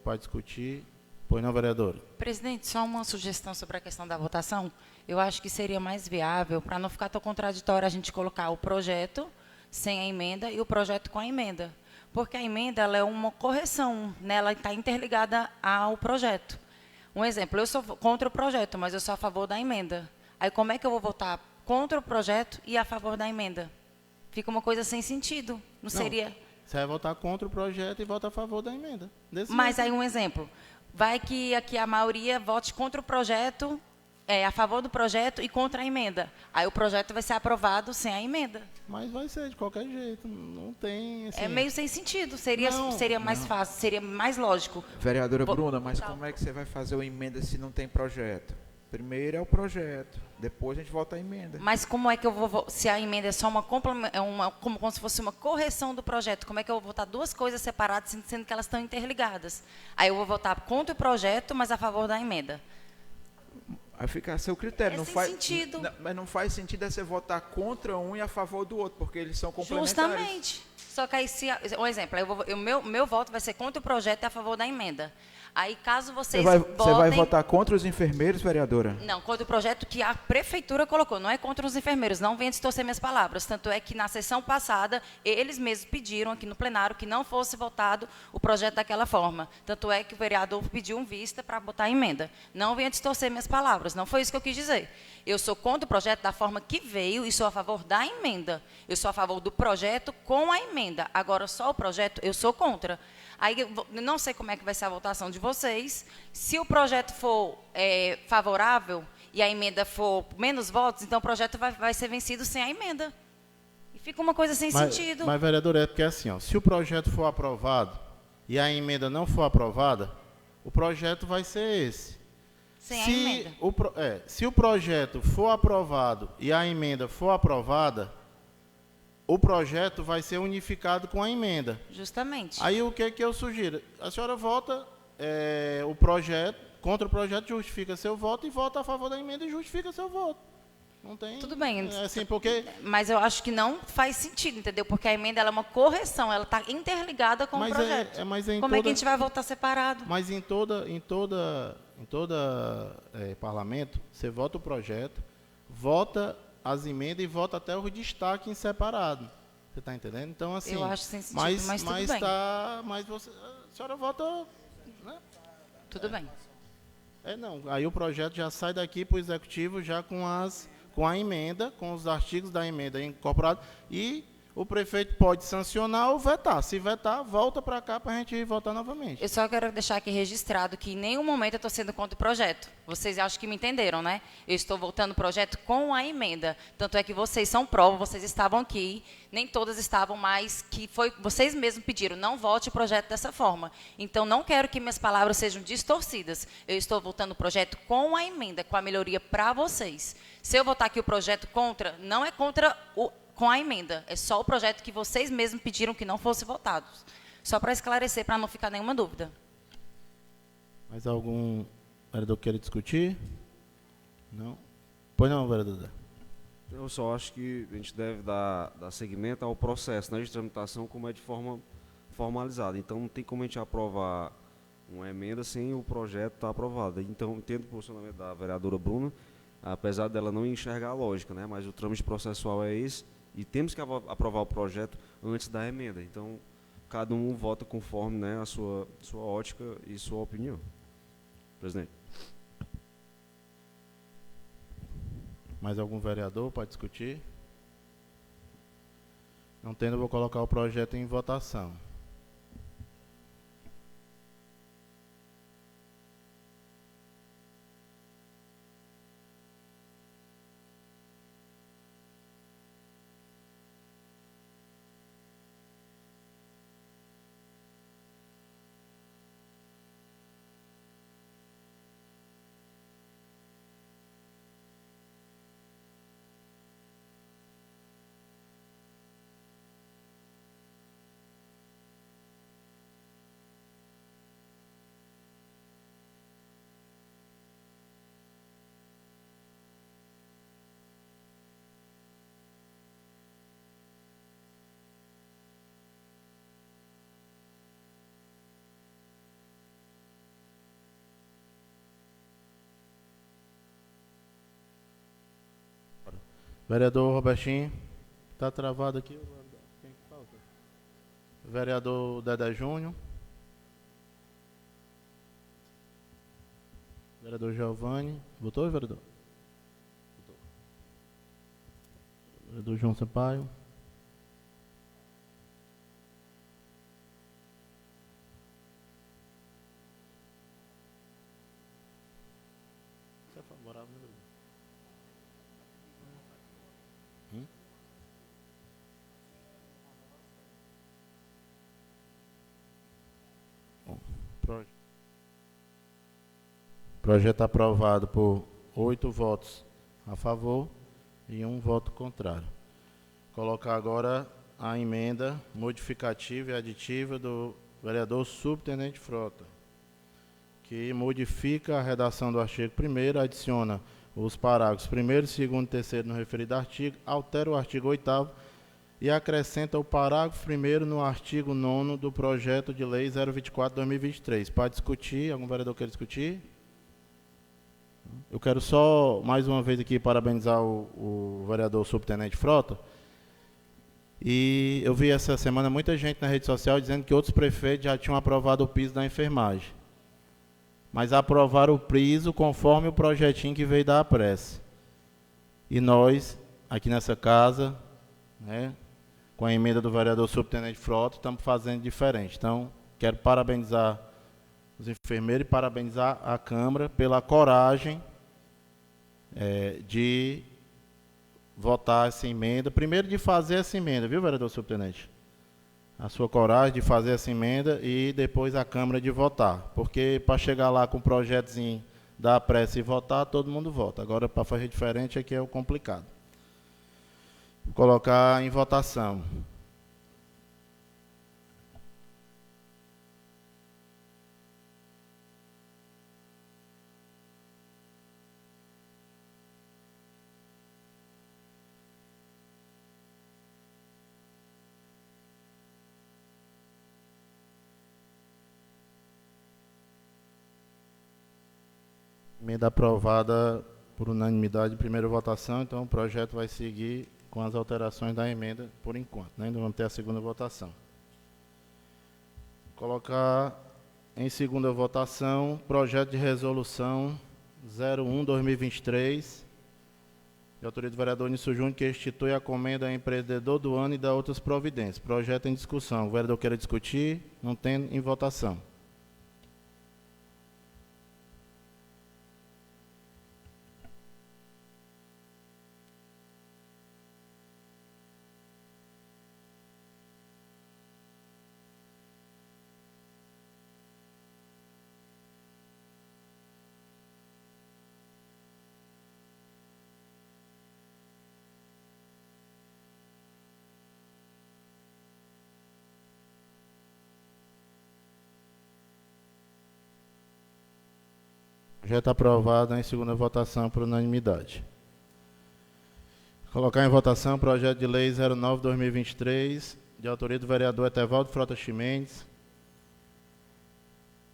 Pode discutir. Pois não, vereadora? Presidente, só uma sugestão sobre a questão da votação. Eu acho que seria mais viável, para não ficar tão contraditório, a gente colocar o projeto sem a emenda e o projeto com a emenda. Porque a emenda ela é uma correção, né? Ela está interligada ao projeto. Um exemplo, eu sou contra o projeto, mas eu sou a favor da emenda. Aí como é que eu vou votar contra o projeto e a favor da emenda? Fica uma coisa sem sentido. Não seria... Você vai votar contra o projeto e vota a favor da emenda. Mas aí um exemplo. Vai que aqui a maioria vote contra o projeto, a favor do projeto e contra a emenda. Aí o projeto vai ser aprovado sem a emenda. Mas vai ser de qualquer jeito, não tem... Assim... É meio sem sentido, seria mais fácil, seria mais lógico. Vereadora Bruna, mas como é que você vai fazer uma emenda se não tem projeto? Primeiro é o projeto, depois a gente vota a emenda. Mas como é que eu vou, se a emenda é só como se fosse uma correção do projeto, como é que eu vou votar duas coisas separadas, sendo que elas estão interligadas? Aí eu vou votar contra o projeto, mas a favor da emenda. Aí fica a seu critério. É não sem faz sentido. Mas não faz sentido você votar contra um e a favor do outro, porque eles são complementares. Justamente. Só que aí, um exemplo, meu voto vai ser contra o projeto e a favor da emenda. Aí, caso vocês Você vai votem... votar contra os enfermeiros, vereadora? Não, contra o projeto que a prefeitura colocou, não é contra os enfermeiros, não venha distorcer minhas palavras. Tanto é que na sessão passada, eles mesmos pediram aqui no plenário que não fosse votado o projeto daquela forma. Tanto é que o vereador pediu um vista para botar a emenda. Não venha distorcer minhas palavras, não foi isso que eu quis dizer. Eu sou contra o projeto da forma que veio e sou a favor da emenda. Eu sou a favor do projeto com a emenda. Agora, só o projeto, eu sou contra. Aí, eu não sei como é que vai ser a votação de vocês. Se o projeto for favorável e a emenda for menos votos, então o projeto vai ser vencido sem a emenda. E fica uma coisa sem sentido. Mas, vereador, é porque assim, ó, se o projeto for aprovado e a emenda não for aprovada, o projeto vai ser esse. Sem a emenda. Se o projeto for aprovado e a emenda for aprovada, o projeto vai ser unificado com a emenda. Justamente. Aí o que eu sugiro? A senhora vota o projeto, contra o projeto, justifica seu voto e vota a favor da emenda e justifica seu voto. Não tem... Tudo bem. Assim, porque... Mas eu acho que não faz sentido, entendeu? Porque a emenda ela é uma correção, ela está interligada com o projeto. Como é que a gente vai votar separado? Mas em parlamento, você vota o projeto, vota as emendas e vota até o destaque em separado. Você está entendendo? Então, assim... Eu acho sem sentido, mas tudo bem. Mas você, a senhora vota... Né? Tudo bem. Não. Aí o projeto já sai daqui para o executivo já com a emenda, com os artigos da emenda incorporados, e o prefeito pode sancionar ou vetar. Se vetar, volta para cá para a gente votar novamente. Eu só quero deixar aqui registrado que em nenhum momento eu estou sendo contra o projeto. Vocês acham que me entenderam, né? Eu estou votando o projeto com a emenda. Tanto é que vocês são prova, vocês estavam aqui, nem todas estavam, mas que foi, vocês mesmos pediram, não vote o projeto dessa forma. Então, não quero que minhas palavras sejam distorcidas. Eu estou votando o projeto com a emenda, com a melhoria para vocês. Se eu votar aqui o projeto contra, não é contra com a emenda. É só o projeto que vocês mesmos pediram que não fosse votado. Só para esclarecer, para não ficar nenhuma dúvida. Mais algum vereador que queira discutir? Não? Pois não, vereador. Eu só acho que a gente deve dar seguimento ao processo, né, de tramitação, como é de forma formalizada. Então, não tem como a gente aprovar uma emenda sem o projeto estar aprovado. Então, entendo o posicionamento da vereadora Bruna, apesar dela não enxergar a lógica, né, mas o trâmite processual é esse, e temos que aprovar o projeto antes da emenda. Então, cada um vota conforme, né, a sua ótica e sua opinião. Presidente. Mais algum vereador para discutir? Não tendo, eu vou colocar o projeto em votação. Vereador Robertinho, está travado aqui. Quem que falta? Vereador Dedé Júnior. Vereador Giovanni. Votou, vereador? Votou. Vereador João Sampaio. Você é favorável, né, vereador? Projeto aprovado por 8 votos a favor e 1 voto contrário. Colocar agora a emenda modificativa e aditiva do vereador Subtenente Frota, que modifica a redação do artigo 1º, adiciona os parágrafos 1º, 2º e 3º no referido artigo, altera o artigo 8º e acrescenta o parágrafo 1º no artigo 9º do projeto de lei 024/2023. Para discutir, algum vereador quer discutir? Eu quero só, mais uma vez aqui, parabenizar o vereador subtenente Frota. E eu vi essa semana muita gente na rede social dizendo que outros prefeitos já tinham aprovado o piso da enfermagem. Mas aprovaram o piso conforme o projetinho que veio da APRESS. E nós, aqui nessa casa, né, com a emenda do vereador subtenente Frota, estamos fazendo diferente. Então, quero parabenizar os enfermeiros e parabenizar a Câmara pela coragem de votar essa emenda. Primeiro, de fazer essa emenda, viu, vereador subtenente? A sua coragem de fazer essa emenda e depois a Câmara de votar. Porque para chegar lá com um projetozinho da pressa e votar, todo mundo vota. Agora, para fazer diferente, aqui é o complicado. Vou colocar em votação. Emenda aprovada por unanimidade em primeira votação, então o projeto vai seguir com as alterações da emenda por enquanto, né? Ainda vamos ter a segunda votação. Vou colocar em segunda votação projeto de resolução 01/2023, de autoria do vereador Nício Júnior, que institui a comenda a empreendedor do ano e dá outras providências. Projeto em discussão. O vereador quer discutir? Não tem em votação. Projeto aprovado em segunda votação por unanimidade. Colocar em votação o projeto de lei 09/2023, de autoria do vereador Etevaldo Frota Chimenez,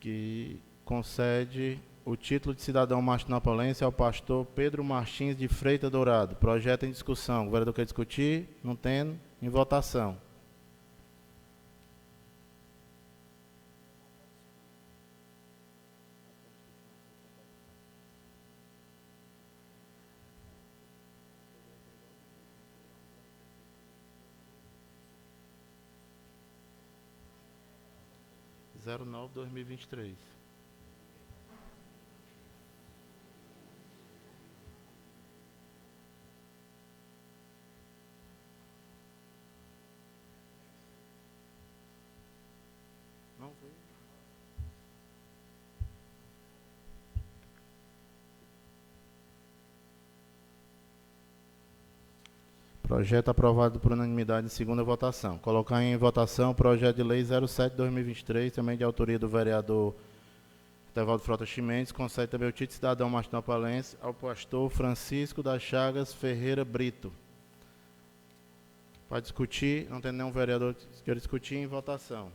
que concede o título de cidadão martinopolense ao pastor Pedro Martins de Freitas Dourado. Projeto em discussão. O vereador quer discutir? Não tendo. Em votação. Zero 09/2023. Não foi. Projeto aprovado por unanimidade em segunda votação. Colocar em votação o projeto de lei 07/2023, também de autoria do vereador Etevaldo Frota Chimenez, concede também o título de cidadão martinopolense ao pastor Francisco das Chagas Ferreira Brito. Para discutir, não tem nenhum vereador que queira discutir, em votação.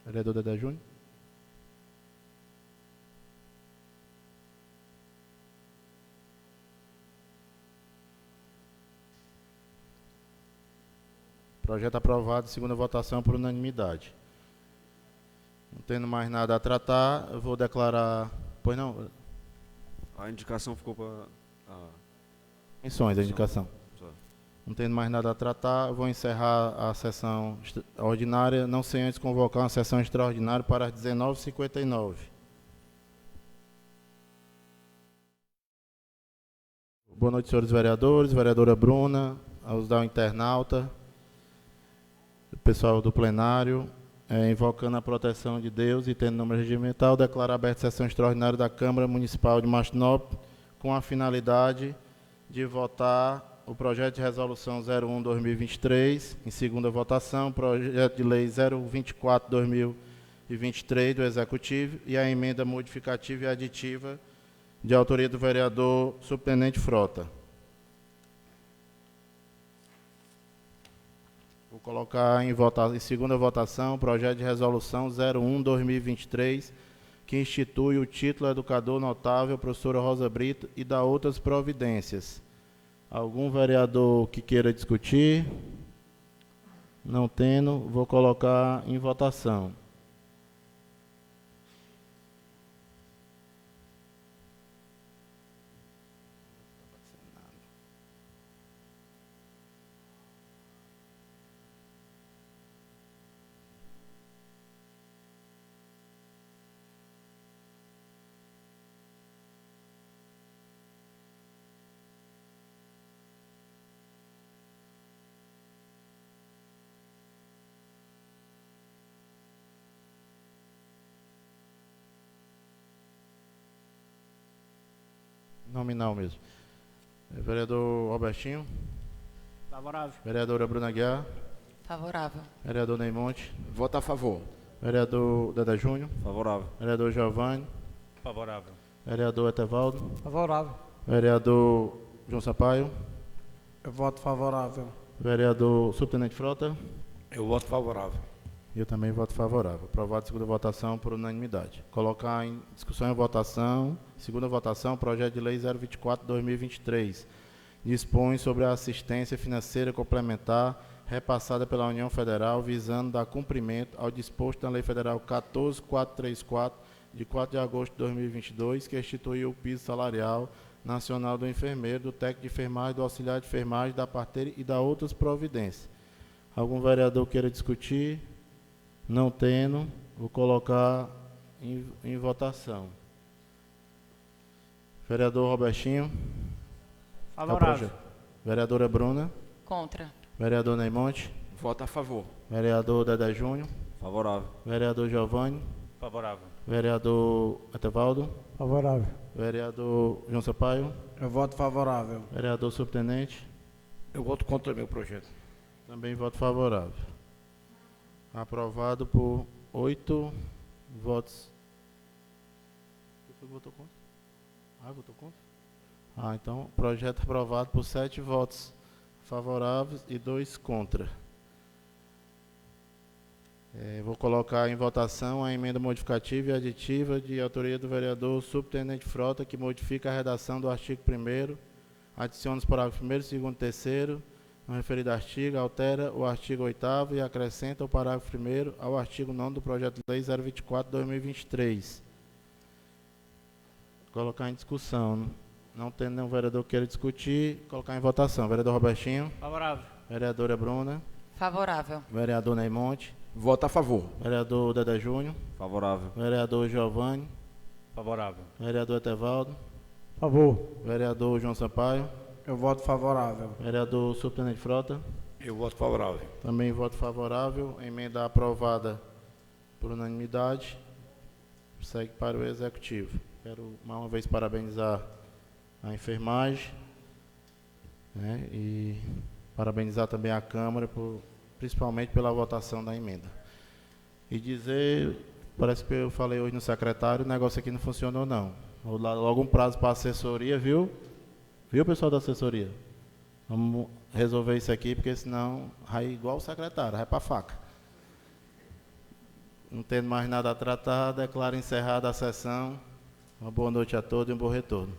Vereador Dedé Júnior. Projeto aprovado, segunda votação por unanimidade. Não tendo mais nada a tratar, eu vou declarar... Pois não? A indicação ficou para... Menções, a indicação. Não tendo mais nada a tratar, eu vou encerrar a sessão ordinária, não sem antes convocar uma sessão extraordinária para as 19h59. Boa noite, senhores vereadores, vereadora Bruna, aos da internauta, o pessoal do plenário, invocando a proteção de Deus e tendo número regimental, declarar aberta a sessão extraordinária da Câmara Municipal de Martinópolis com a finalidade de votar o projeto de resolução 01/2023, em segunda votação, o projeto de lei 024/2023 do Executivo e a emenda modificativa e aditiva de autoria do vereador Subtenente Frota. Vou colocar em segunda votação o projeto de resolução 01/2023, que institui o título Educador Notável, professora Rosa Brito, e dá outras providências. Algum vereador que queira discutir? Não tendo, vou colocar em votação. Nominal mesmo. Vereador Robertinho. Favorável. Vereadora Bruna Guiar. Favorável. Vereador Neymonte. Voto a favor. Vereador Deda Júnior. Favorável. Vereador Giovanni. Favorável. Vereador Etevaldo. Favorável. Vereador João Sampaio. Eu voto favorável. Vereador Subtenente Frota. Eu voto favorável. E eu também voto favorável. Aprovado segunda votação por unanimidade. Colocar em discussão e votação, segunda votação, projeto de lei 024/2023. Dispõe sobre a assistência financeira complementar repassada pela União Federal, visando dar cumprimento ao disposto na Lei Federal 14.434, de 4 de agosto de 2022, que instituiu o piso salarial nacional do enfermeiro, do técnico de enfermagem, do auxiliar de enfermagem, da parteira e da outras providências. Algum vereador queira discutir? Não tendo, vou colocar em votação. Vereador Robertinho. Favorável. Vereadora Bruna. Contra. Vereador Neymonte. Voto a favor. Vereador Deda Júnior. Favorável. Vereador Giovanni. Favorável. Vereador Etevaldo. Favorável. Vereador João Sampaio. Eu voto favorável. Vereador Subtenente. Eu voto contra o meu projeto. Também voto favorável. Aprovado por 8 votos. Quem foi que votou contra? Votou contra? Então, projeto aprovado por 7 votos favoráveis e 2 contra. Vou colocar em votação a emenda modificativa e aditiva de autoria do vereador Subtenente Frota, que modifica a redação do artigo 1º, adiciona os parágrafos 1º, 2º e 3º, no referido artigo, altera o artigo 8º e acrescenta o parágrafo 1º ao artigo 9º do projeto de lei 024/2023. Colocar em discussão. Não tendo nenhum vereador que queira discutir, colocar em votação. Vereador Robertinho. Favorável. Vereadora Bruna. Favorável. Vereador Neymonte. Voto a favor. Vereador Deda Júnior. Favorável. Vereador Giovanni. Favorável. Vereador Etevaldo. Favor. Vereador João Sampaio. Eu voto favorável. Vereador Subtenente Frota. Eu voto favorável. Também voto favorável. Emenda aprovada por unanimidade. Segue para o Executivo. Quero mais uma vez parabenizar a enfermagem, né, e parabenizar também a Câmara, principalmente pela votação da emenda. E dizer, parece que eu falei hoje no secretário, o negócio aqui não funcionou não. Vou dar logo um prazo para a assessoria, viu? Viu, pessoal da assessoria? Vamos resolver isso aqui, porque senão vai igual o secretário, vai para a faca. Não tendo mais nada a tratar, declaro encerrada a sessão. Uma boa noite a todos e um bom retorno.